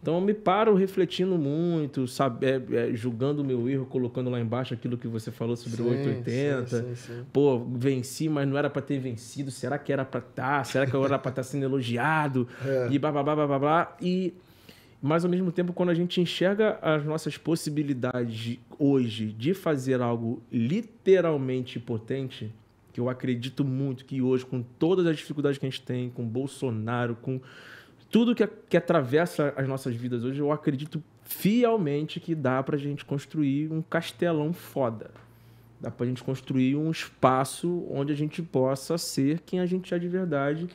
Então eu me paro refletindo muito, sabe, julgando o meu erro, colocando lá embaixo aquilo que você falou sobre o 880. Sim. Pô, venci, mas não era para ter vencido. Será que era para estar? Será que eu era para estar sendo elogiado? E blá, blá, blá, blá, blá, blá. Mas ao mesmo tempo, quando a gente enxerga as nossas possibilidades hoje de fazer algo literalmente potente, que eu acredito muito que hoje, com todas as dificuldades que a gente tem, com Bolsonaro, com tudo que atravessa as nossas vidas hoje, eu acredito fielmente que dá pra gente construir um castelão foda. Dá pra gente construir um espaço onde a gente possa ser quem a gente é de verdade,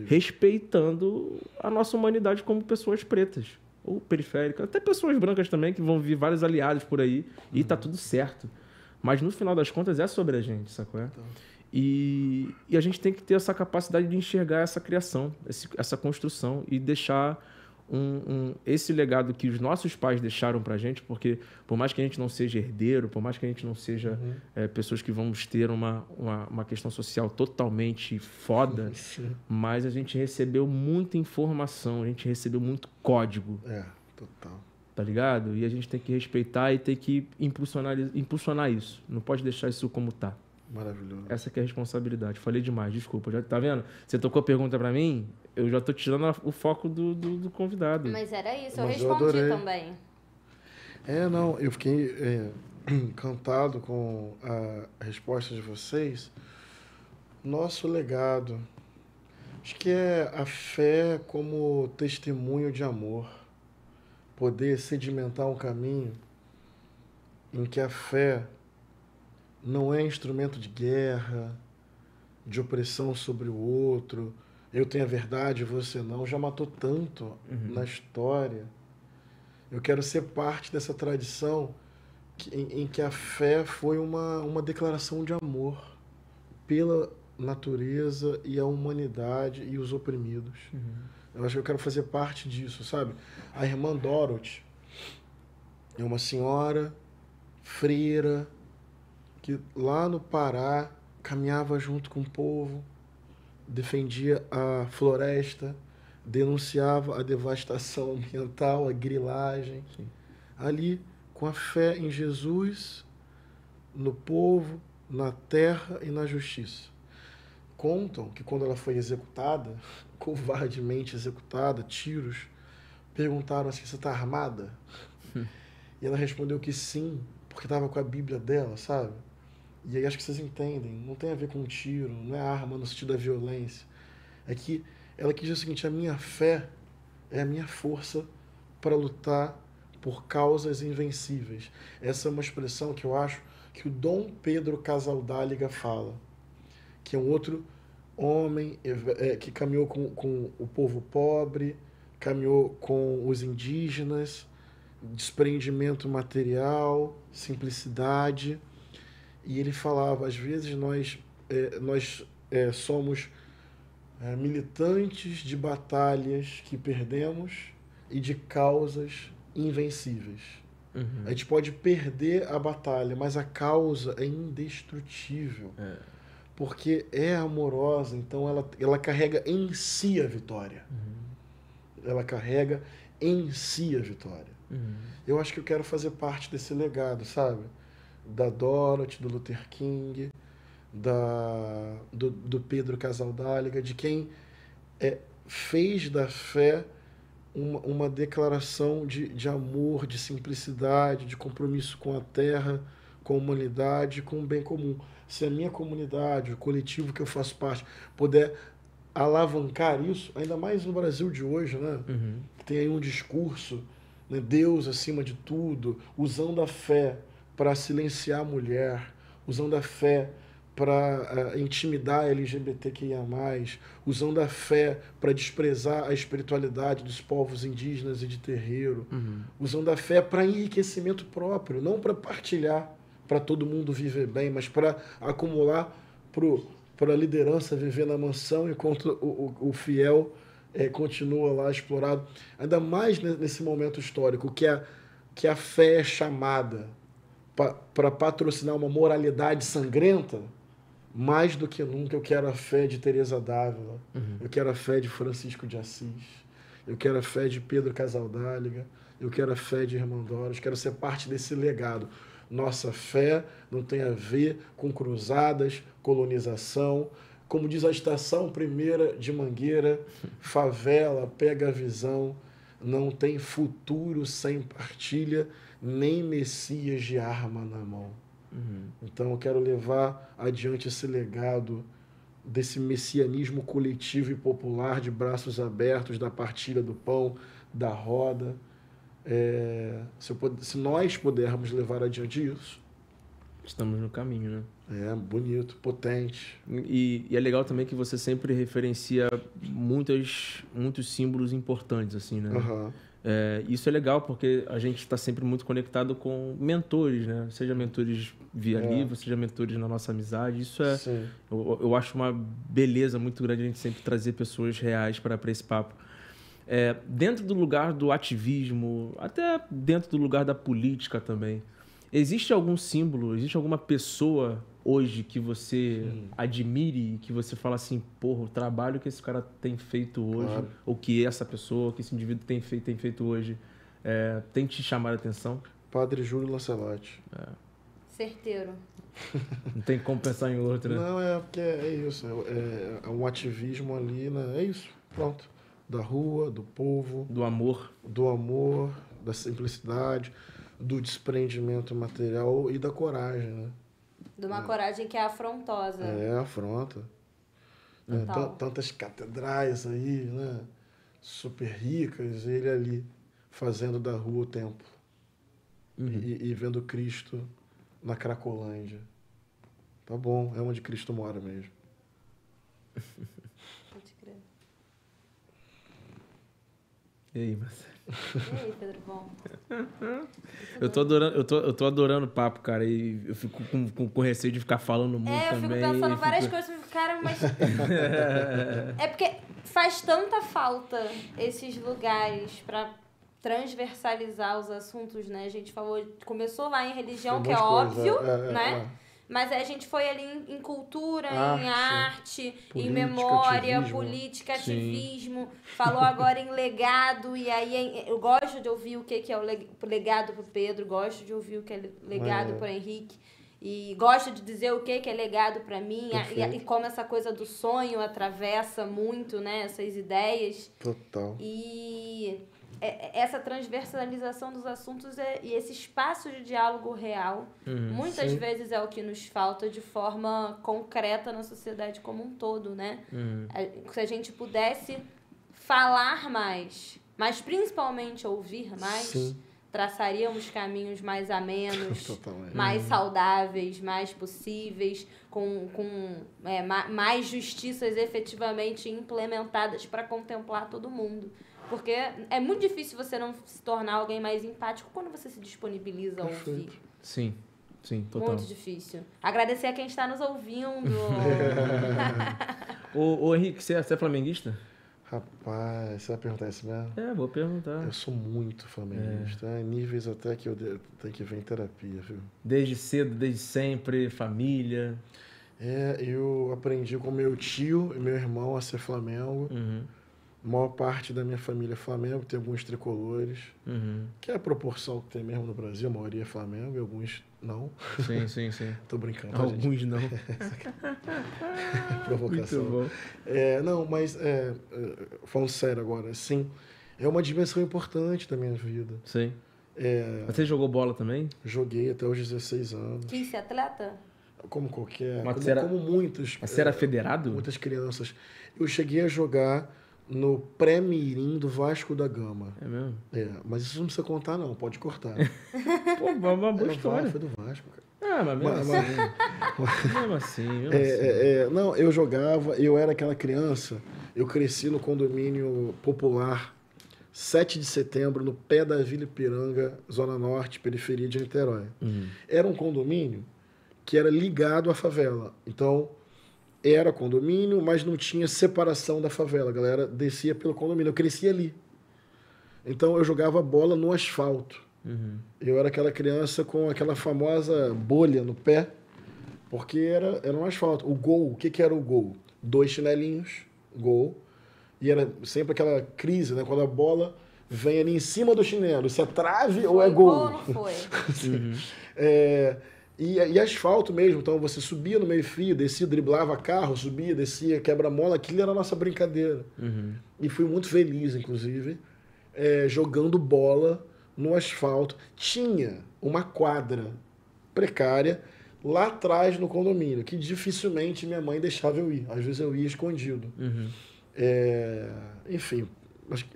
respeitando a nossa humanidade como pessoas pretas ou periféricas, até pessoas brancas também, que vão vir vários aliados por aí, e tá tudo certo. Mas no final das contas é sobre a gente, sacou? Então. E a gente tem que ter essa capacidade de enxergar essa criação, essa construção e deixar esse legado que os nossos pais deixaram pra gente, porque por mais que a gente não seja herdeiro, por mais que a gente não seja pessoas que vamos ter uma questão social totalmente foda, mas a gente recebeu muita informação, a gente recebeu muito código. Total. Tá ligado? E a gente tem que respeitar e tem que impulsionar isso. Não pode deixar isso como tá. Maravilhoso. Essa que é a responsabilidade. Falei demais, desculpa. Já tá vendo? Você tocou a pergunta pra mim, eu já tô tirando o foco do convidado. Mas era isso, eu Mas respondi também. Não, eu fiquei encantado com a resposta de vocês. Nosso legado. Acho que é a fé como testemunho de amor. Poder sedimentar um caminho em que a fé não é instrumento de guerra, de opressão sobre o outro. Eu tenho a verdade, você não. Já matou tanto na história. Eu quero ser parte dessa tradição em que a fé foi uma declaração de amor pela natureza e a humanidade e os oprimidos. Eu acho que eu quero fazer parte disso, sabe? A irmã Dorothy é uma senhora freira que lá no Pará caminhava junto com o povo, defendia a floresta, denunciava a devastação ambiental, a grilagem. Sim. Ali, com a fé em Jesus, no povo, na terra e na justiça. Contam que quando ela foi executada, covardemente executada, tiros, perguntaram assim, você está armada? E ela respondeu que sim, porque estava com a Bíblia dela, sabe? E aí acho que vocês entendem, não tem a ver com tiro, não é arma no sentido da violência. É que ela quis dizer o seguinte, a minha fé é a minha força para lutar por causas invencíveis. Essa é uma expressão que eu acho que o Dom Pedro Casaldáliga fala, que é um outro homem que caminhou com o povo pobre, caminhou com os indígenas, desprendimento material, simplicidade. E ele falava, às vezes nós somos militantes de batalhas que perdemos e de causas invencíveis. A gente pode perder a batalha, mas a causa é indestrutível. Porque é amorosa, então ela carrega em si a vitória. Ela carrega em si a vitória. Eu acho que eu quero fazer parte desse legado, sabe? Da Dorothy, do Luther King, do Pedro Casaldáliga, de quem fez da fé uma declaração de amor, de simplicidade, de compromisso com a terra, com a humanidade, com o bem comum. Se a minha comunidade, o coletivo que eu faço parte, puder alavancar isso, ainda mais no Brasil de hoje, né? Tem aí um discurso, né? Deus acima de tudo, usando a fé para silenciar a mulher, usando a fé para intimidar a LGBTQIA+, usando a fé para desprezar a espiritualidade dos povos indígenas e de terreiro, usando a fé para enriquecimento próprio, não para partilhar, para todo mundo viver bem, mas para acumular para a liderança viver na mansão, enquanto o fiel continua lá explorado. Ainda mais nesse momento histórico, que a fé é chamada para patrocinar uma moralidade sangrenta, mais do que nunca eu quero a fé de Teresa d'Ávila, eu quero a fé de Francisco de Assis, eu quero a fé de Pedro Casaldáliga, eu quero a fé de Irmandoros, quero ser parte desse legado. Nossa fé não tem a ver com cruzadas, colonização. Como diz a Estação Primeira de Mangueira, favela, pega a visão, não tem futuro sem partilha, nem Messias de arma na mão. Então eu quero levar adiante esse legado desse messianismo coletivo e popular, de braços abertos, da partilha do pão, da roda. Se nós pudermos levar adiante isso, Estamos no caminho, né? é bonito, potente. E é legal também que você sempre referencia muitos símbolos importantes, assim, né? Aham. Isso é legal porque a gente está sempre muito conectado com mentores, né? Seja mentores via livro, seja mentores na nossa amizade. Isso Sim. eu acho uma beleza muito grande a gente sempre trazer pessoas reais para esse papo. Dentro do lugar do ativismo, até dentro do lugar da política também, existe algum símbolo, existe alguma pessoa hoje que você admire, que você fala assim, porra, o trabalho que esse cara tem feito hoje, Claro. ou que essa pessoa, que esse indivíduo tem feito hoje, tem te chamado a atenção? Padre Júlio Lancelotti. Certeiro. Não tem como pensar em outro, né? Não, porque é isso. É um ativismo ali, né? É isso. Pronto. Da rua, do povo, Do amor. do amor, da simplicidade, do desprendimento material e da coragem, né? De uma coragem que é afrontosa. Afronta. Total. Tantas catedrais aí, né? Super ricas, ele ali fazendo da rua o templo. E vendo Cristo na Cracolândia. Tá bom, é onde Cristo mora mesmo. Pode crer. E aí, Marcelo? E aí, Pedro Bom? Eu tô adorando o papo, cara, e eu fico com receio de ficar falando muito Eu também. fico pensando e várias coisas, cara, mas... É porque faz tanta falta esses lugares para transversalizar os assuntos, né? A gente começou lá em religião, que é óbvio, né? Mas aí a gente foi ali em cultura, em arte, política, em memória, ativismo. política, Sim. ativismo. Falou agora em legado, e aí eu gosto de ouvir o que é o legado pro Pedro, gosto de ouvir o que é legado pro Henrique. E gosto de dizer o que é legado para mim e como essa coisa do sonho atravessa muito, né, essas ideias. Total. E essa transversalização dos assuntos e esse espaço de diálogo real, muitas vezes é o que nos falta de forma concreta na sociedade como um todo, né? Se a gente pudesse falar mais, mas principalmente ouvir mais, traçaríamos caminhos mais amenos, Totalmente. mais saudáveis, mais possíveis, com mais justiças efetivamente implementadas para contemplar todo mundo. Porque é muito difícil você não se tornar alguém mais empático quando você se disponibiliza a ouvir. Sim, total. Muito difícil. Agradecer a quem está nos ouvindo. Ô Henrique, você é flamenguista? Rapaz, você vai perguntar isso mesmo? Vou perguntar. Eu sou muito flamenguista. Níveis até que eu tenho que ver em terapia, viu? Desde cedo, desde sempre, família. Eu aprendi com meu tio e meu irmão a ser Flamengo. A maior parte da minha família é Flamengo, tem alguns tricolores, que é a proporção que tem mesmo no Brasil, a maioria é Flamengo e alguns não. Sim. Tô brincando. Alguns não. Provocação. Muito bom. Não, mas falando sério agora, sim, é uma dimensão importante da minha vida. Sim. Você jogou bola também? Joguei até os 16 anos. Quis ser atleta? Como qualquer, Como muitos. Mas você era federado? Muitas crianças. Eu cheguei a jogar no pré-mirim do Vasco da Gama. É mesmo? Mas isso não precisa contar, não. Pode cortar. Pô, uma boa história. Foi do Vasco, cara. Mas mesmo assim. Não, eu jogava, eu era aquela criança, eu cresci no condomínio popular 7 de setembro, no pé da Vila Ipiranga, Zona Norte, periferia de Niterói. Era um condomínio que era ligado à favela. Então, era condomínio, mas não tinha separação da favela. A galera descia pelo condomínio. Eu cresci ali. Então, eu jogava bola no asfalto. Eu era aquela criança com aquela famosa bolha no pé, porque era um asfalto. O gol, o que era o gol? 2 chinelinhos, gol. E era sempre aquela crise, né? Quando a bola vem ali em cima do chinelo, se é trave ou é gol. Ou não foi? E asfalto mesmo, então você subia no meio-fio, descia, driblava carro, subia, descia, quebra-mola, aquilo era a nossa brincadeira. E fui muito feliz, inclusive, jogando bola no asfalto. Tinha uma quadra precária lá atrás no condomínio, que dificilmente minha mãe deixava eu ir. Às vezes eu ia escondido. Enfim,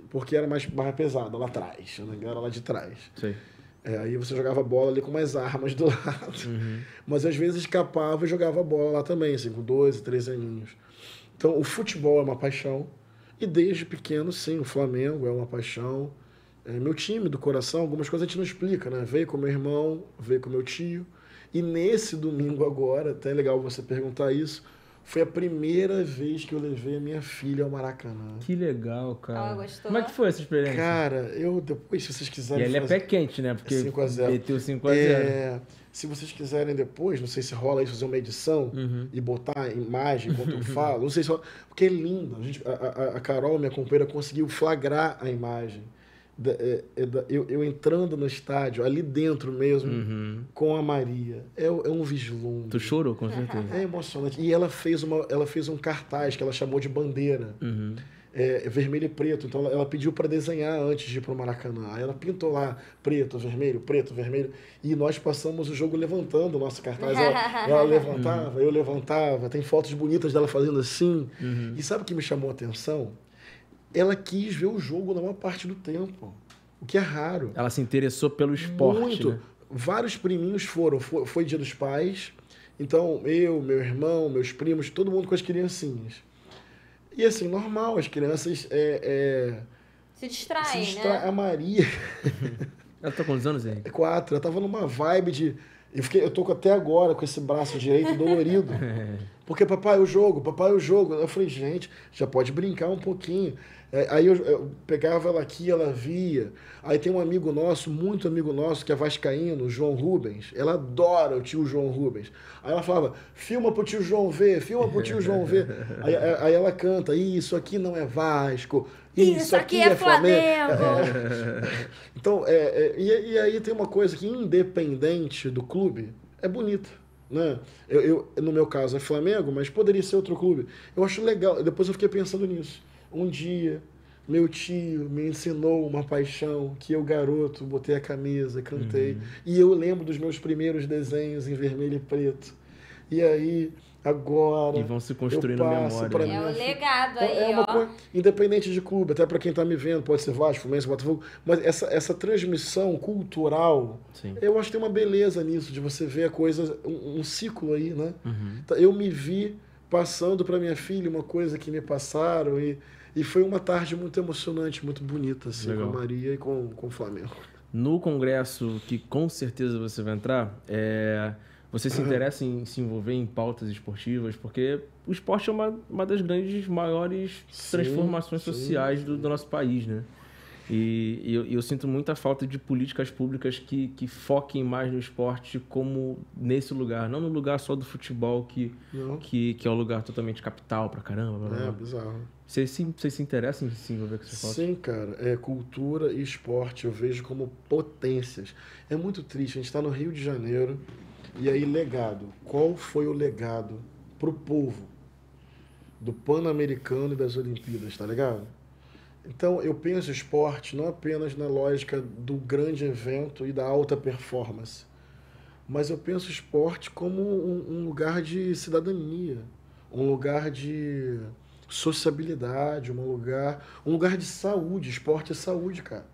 porque era mais pesada lá atrás, né? Era lá de trás. Sei. Aí você jogava bola ali com umas armas do lado. Mas às vezes escapava e jogava bola lá também, assim, com 12, 13 aninhos. Então o futebol é uma paixão. E desde pequeno, sim, o Flamengo é uma paixão. Meu time do coração, algumas coisas a gente não explica, né? Veio com meu irmão, veio com meu tio. E nesse domingo agora, até é legal você perguntar isso, foi a primeira vez que eu levei a minha filha ao Maracanã. Que legal, cara. Ela gostou? Como é que foi essa experiência? Cara, eu depois, se vocês quiserem... E ele é pé quente, né? Porque 5-0. meteu 5-0. Se vocês quiserem depois, não sei se rola isso, fazer uma edição e botar a imagem enquanto eu falo, não sei se rola, porque é lindo. A Carol, minha companheira, conseguiu flagrar a imagem. Eu entrando no estádio, ali dentro mesmo, com a Maria. É um vislumbre. Tu chorou, com certeza. É emocionante. E ela fez um cartaz que ela chamou de bandeira. Vermelho e preto. Então ela pediu para desenhar antes de ir para o Maracanã. Aí ela pintou lá preto, vermelho. E nós passamos o jogo levantando o nosso cartaz. Ela levantava, eu levantava. Tem fotos bonitas dela fazendo assim. E sabe o que me chamou a atenção? Ela quis ver o jogo na maior parte do tempo, o que é raro. Ela se interessou pelo esporte, muito. Né? Vários priminhos foram. Foi Dia dos Pais, então eu, meu irmão, meus primos, todo mundo com as criancinhas. E assim, normal, as crianças se distraem, né? A Maria... Ela tá com quantos anos, Henrique? 4. Ela tava numa vibe de... Eu tô até agora com esse braço direito dolorido. Porque papai, o jogo. Eu falei, gente, já pode brincar um pouquinho. Aí eu pegava ela aqui, ela via. Aí tem um amigo nosso, muito amigo nosso, que é vascaíno, o João Rubens. Ela adora o tio João Rubens. Aí ela falava, filma pro tio João ver. Aí ela canta, isso aqui não é Vasco. Isso aqui é Flamengo. Então, e aí tem uma coisa que, independente do clube, é bonita. Né? No meu caso é Flamengo, mas poderia ser outro clube. Eu acho legal. Depois eu fiquei pensando nisso. Um dia, meu tio me ensinou uma paixão que eu, garoto, botei a camisa, cantei. E eu lembro dos meus primeiros desenhos em vermelho e preto. E aí, agora... E vão se construindo memória. É um legado aí, uma coisa, independente de clube, até para quem está me vendo, pode ser Vasco, Fluminense, Botafogo, mas essa transmissão cultural, Sim. Eu acho que tem uma beleza nisso, de você ver a coisa, um ciclo aí, né? Então, eu me vi passando para minha filha uma coisa que me passaram e foi uma tarde muito emocionante, muito bonita, assim, Legal. com a Maria e com o Flamengo. No congresso, que com certeza você vai entrar, você se interessa em se envolver em pautas esportivas? Porque o esporte é uma das grandes, maiores transformações sociais do nosso país, né? E eu sinto muita falta de políticas públicas que foquem mais no esporte como nesse lugar. Não no lugar só do futebol, que é um lugar totalmente capital pra caramba. Blá, blá, blá. Bizarro. Você se interessa em se envolver com essa pauta? Sim, cara. Cultura e esporte eu vejo como potências. É muito triste. A gente está no Rio de Janeiro e aí legado. Qual foi o legado pro povo do Pan-Americano e das Olimpíadas, tá ligado? Então, eu penso esporte não apenas na lógica do grande evento e da alta performance, mas eu penso esporte como um lugar de cidadania, um lugar de sociabilidade, um lugar de saúde. Esporte é saúde, cara.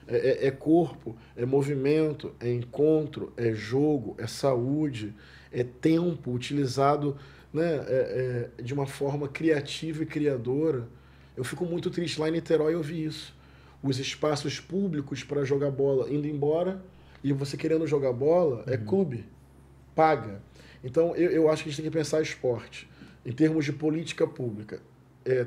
É corpo, é movimento, é encontro, é jogo, é saúde, é tempo utilizado, né, de uma forma criativa e criadora. Eu fico muito triste. Lá em Niterói eu vi isso. Os espaços públicos para jogar bola indo embora e você querendo jogar bola é clube, paga. Então eu acho que a gente tem que pensar esporte. Em termos de política pública,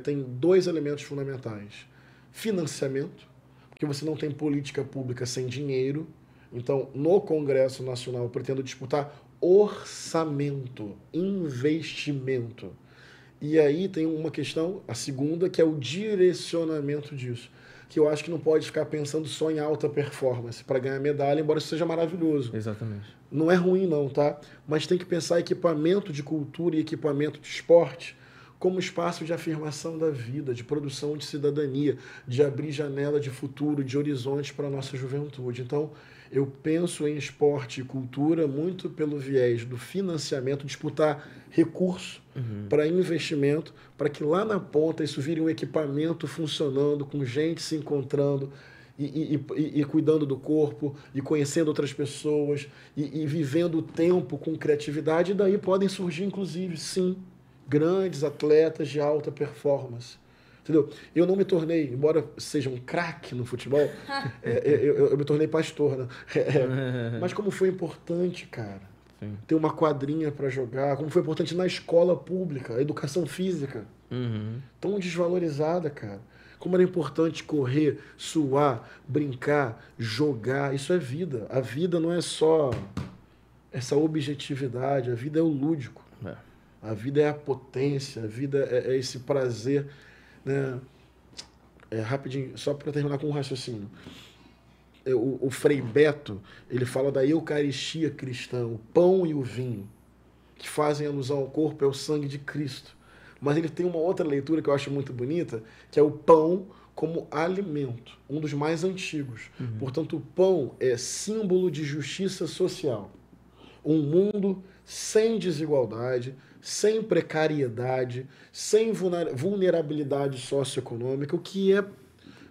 tem 2 elementos fundamentais. Financiamento, porque você não tem política pública sem dinheiro. Então, no Congresso Nacional, eu pretendo disputar orçamento, investimento. E aí tem uma questão, a segunda, que é o direcionamento disso. Que eu acho que não pode ficar pensando só em alta performance para ganhar medalha, embora isso seja maravilhoso. Exatamente. Não é ruim não, tá? Mas tem que pensar equipamento de cultura e equipamento de esporte como espaço de afirmação da vida, de produção de cidadania, de abrir janela de futuro, de horizontes para a nossa juventude. Então, eu penso em esporte e cultura muito pelo viés do financiamento, disputar recurso para investimento, para que lá na ponta isso vire um equipamento funcionando, com gente se encontrando e cuidando do corpo, e conhecendo outras pessoas, e vivendo o tempo com criatividade. E daí podem surgir, inclusive, sim, grandes atletas de alta performance. Entendeu? Eu não me tornei, embora seja um craque no futebol, eu me tornei pastor, né? Mas como foi importante, cara, ter uma quadrinha para jogar, como foi importante na escola pública, a educação física, tão desvalorizada, cara. Como era importante correr, suar, brincar, jogar, isso é vida. A vida não é só essa objetividade, a vida é o lúdico. A vida é a potência, a vida é esse prazer, né? Rapidinho, só para terminar com um raciocínio. O Frei Beto, ele fala da Eucaristia cristã, o pão e o vinho, que fazem alusão ao corpo, é o sangue de Cristo. Mas ele tem uma outra leitura que eu acho muito bonita, que é o pão como alimento, um dos mais antigos. Portanto, o pão é símbolo de justiça social. Um mundo sem desigualdade, sem precariedade, sem vulnerabilidade socioeconômica, o que é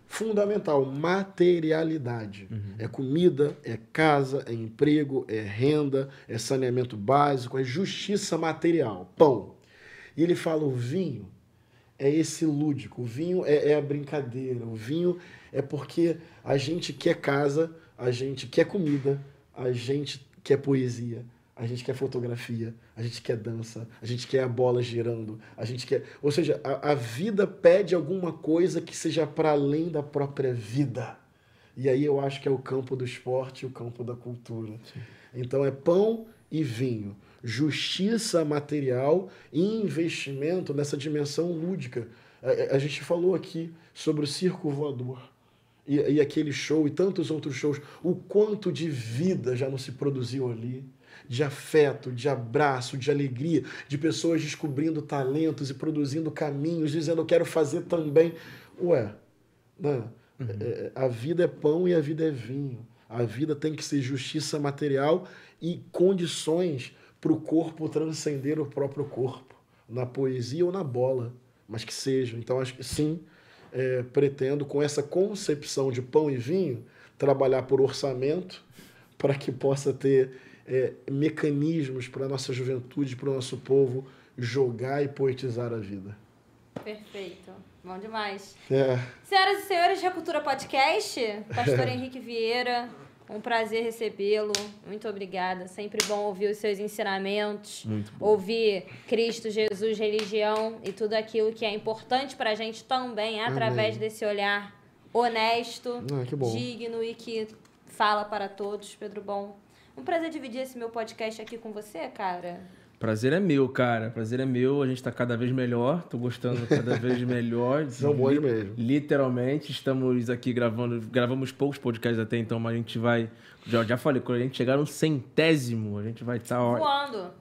fundamental, materialidade. É comida, é casa, é emprego, é renda, é saneamento básico, é justiça material, pão. E ele fala, o vinho é esse lúdico, o vinho é a brincadeira, o vinho é porque a gente quer casa, a gente quer comida, a gente quer poesia, a gente quer fotografia, a gente quer dança, a gente quer a bola girando, a gente quer... Ou seja, a vida pede alguma coisa que seja para além da própria vida. E aí eu acho que é o campo do esporte e o campo da cultura. Sim. Então é pão e vinho, justiça material e investimento nessa dimensão lúdica. A gente falou aqui sobre o circo voador. E aquele show e tantos outros shows, o quanto de vida já não se produziu ali, de afeto, de abraço, de alegria, de pessoas descobrindo talentos e produzindo caminhos, dizendo, eu quero fazer também. Ué, né? A vida é pão e a vida é vinho. A vida tem que ser justiça material e condições para o corpo transcender o próprio corpo, na poesia ou na bola, mas que seja. Então, acho que sim, pretendo, com essa concepção de pão e vinho, trabalhar por orçamento para que possa ter mecanismos para a nossa juventude, para o nosso povo jogar e poetizar a vida. Perfeito. Bom demais. Senhoras e senhores da Cultura Podcast, Pastor Henrique Vieira, um prazer recebê-lo. Muito obrigada. Sempre bom ouvir os seus ensinamentos, ouvir Cristo, Jesus, religião e tudo aquilo que é importante para a gente também, através desse olhar honesto, digno e que fala para todos. Pedro Bom, um prazer dividir esse meu podcast aqui com você, cara. Prazer é meu, cara. Prazer é meu. A gente tá cada vez melhor. Tô gostando cada vez melhor. São bons mesmo. Literalmente, estamos aqui gravamos poucos podcasts até então, mas a gente vai... Já falei, quando a gente chegar no 100º, a gente vai estar... Voando.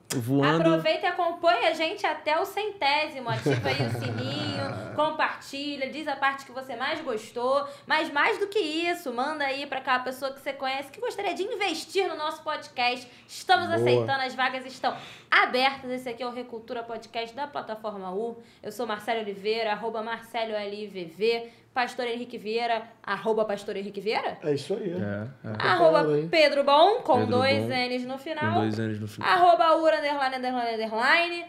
Aproveita e acompanha a gente até o 100º. Ativa aí o sininho, compartilha, diz a parte que você mais gostou. Mas mais do que isso, manda aí para aquela pessoa que você conhece que gostaria de investir no nosso podcast. Estamos aceitando, as vagas estão abertas. Esse aqui é o Recultura Podcast da plataforma U. Eu sou Marcelo Oliveira, @MarceloLIVV. Pastor Henrique Vieira, @Pastor Henrique Vieira? É isso aí. @Pedro Bom, com dois N's no final. Com 2 N's no final. @Ura, ____,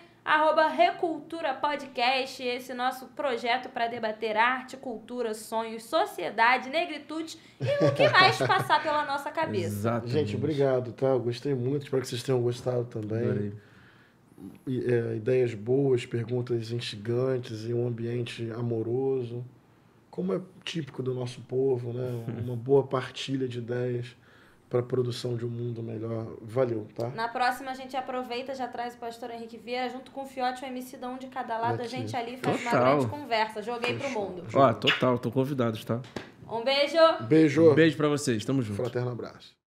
@Recultura Podcast, esse nosso projeto para debater arte, cultura, sonhos, sociedade, negritude e o que mais passar pela nossa cabeça. Exatamente. Gente, obrigado, tá? Eu gostei muito, espero que vocês tenham gostado também. Adorei. Ideias boas, perguntas instigantes e um ambiente amoroso, como é típico do nosso povo, né? Uma boa partilha de ideias para a produção de um mundo melhor. Valeu, tá? Na próxima a gente aproveita, já traz o pastor Henrique Vieira junto com o Fiote, o MC da um de cada lado. A Aqui. gente ali faz uma Total. grande conversa. Joguei pro mundo. Ó, total, tô convidados, tá? Um beijo! Beijo. Beijo pra vocês, tamo junto. Fraterno abraço.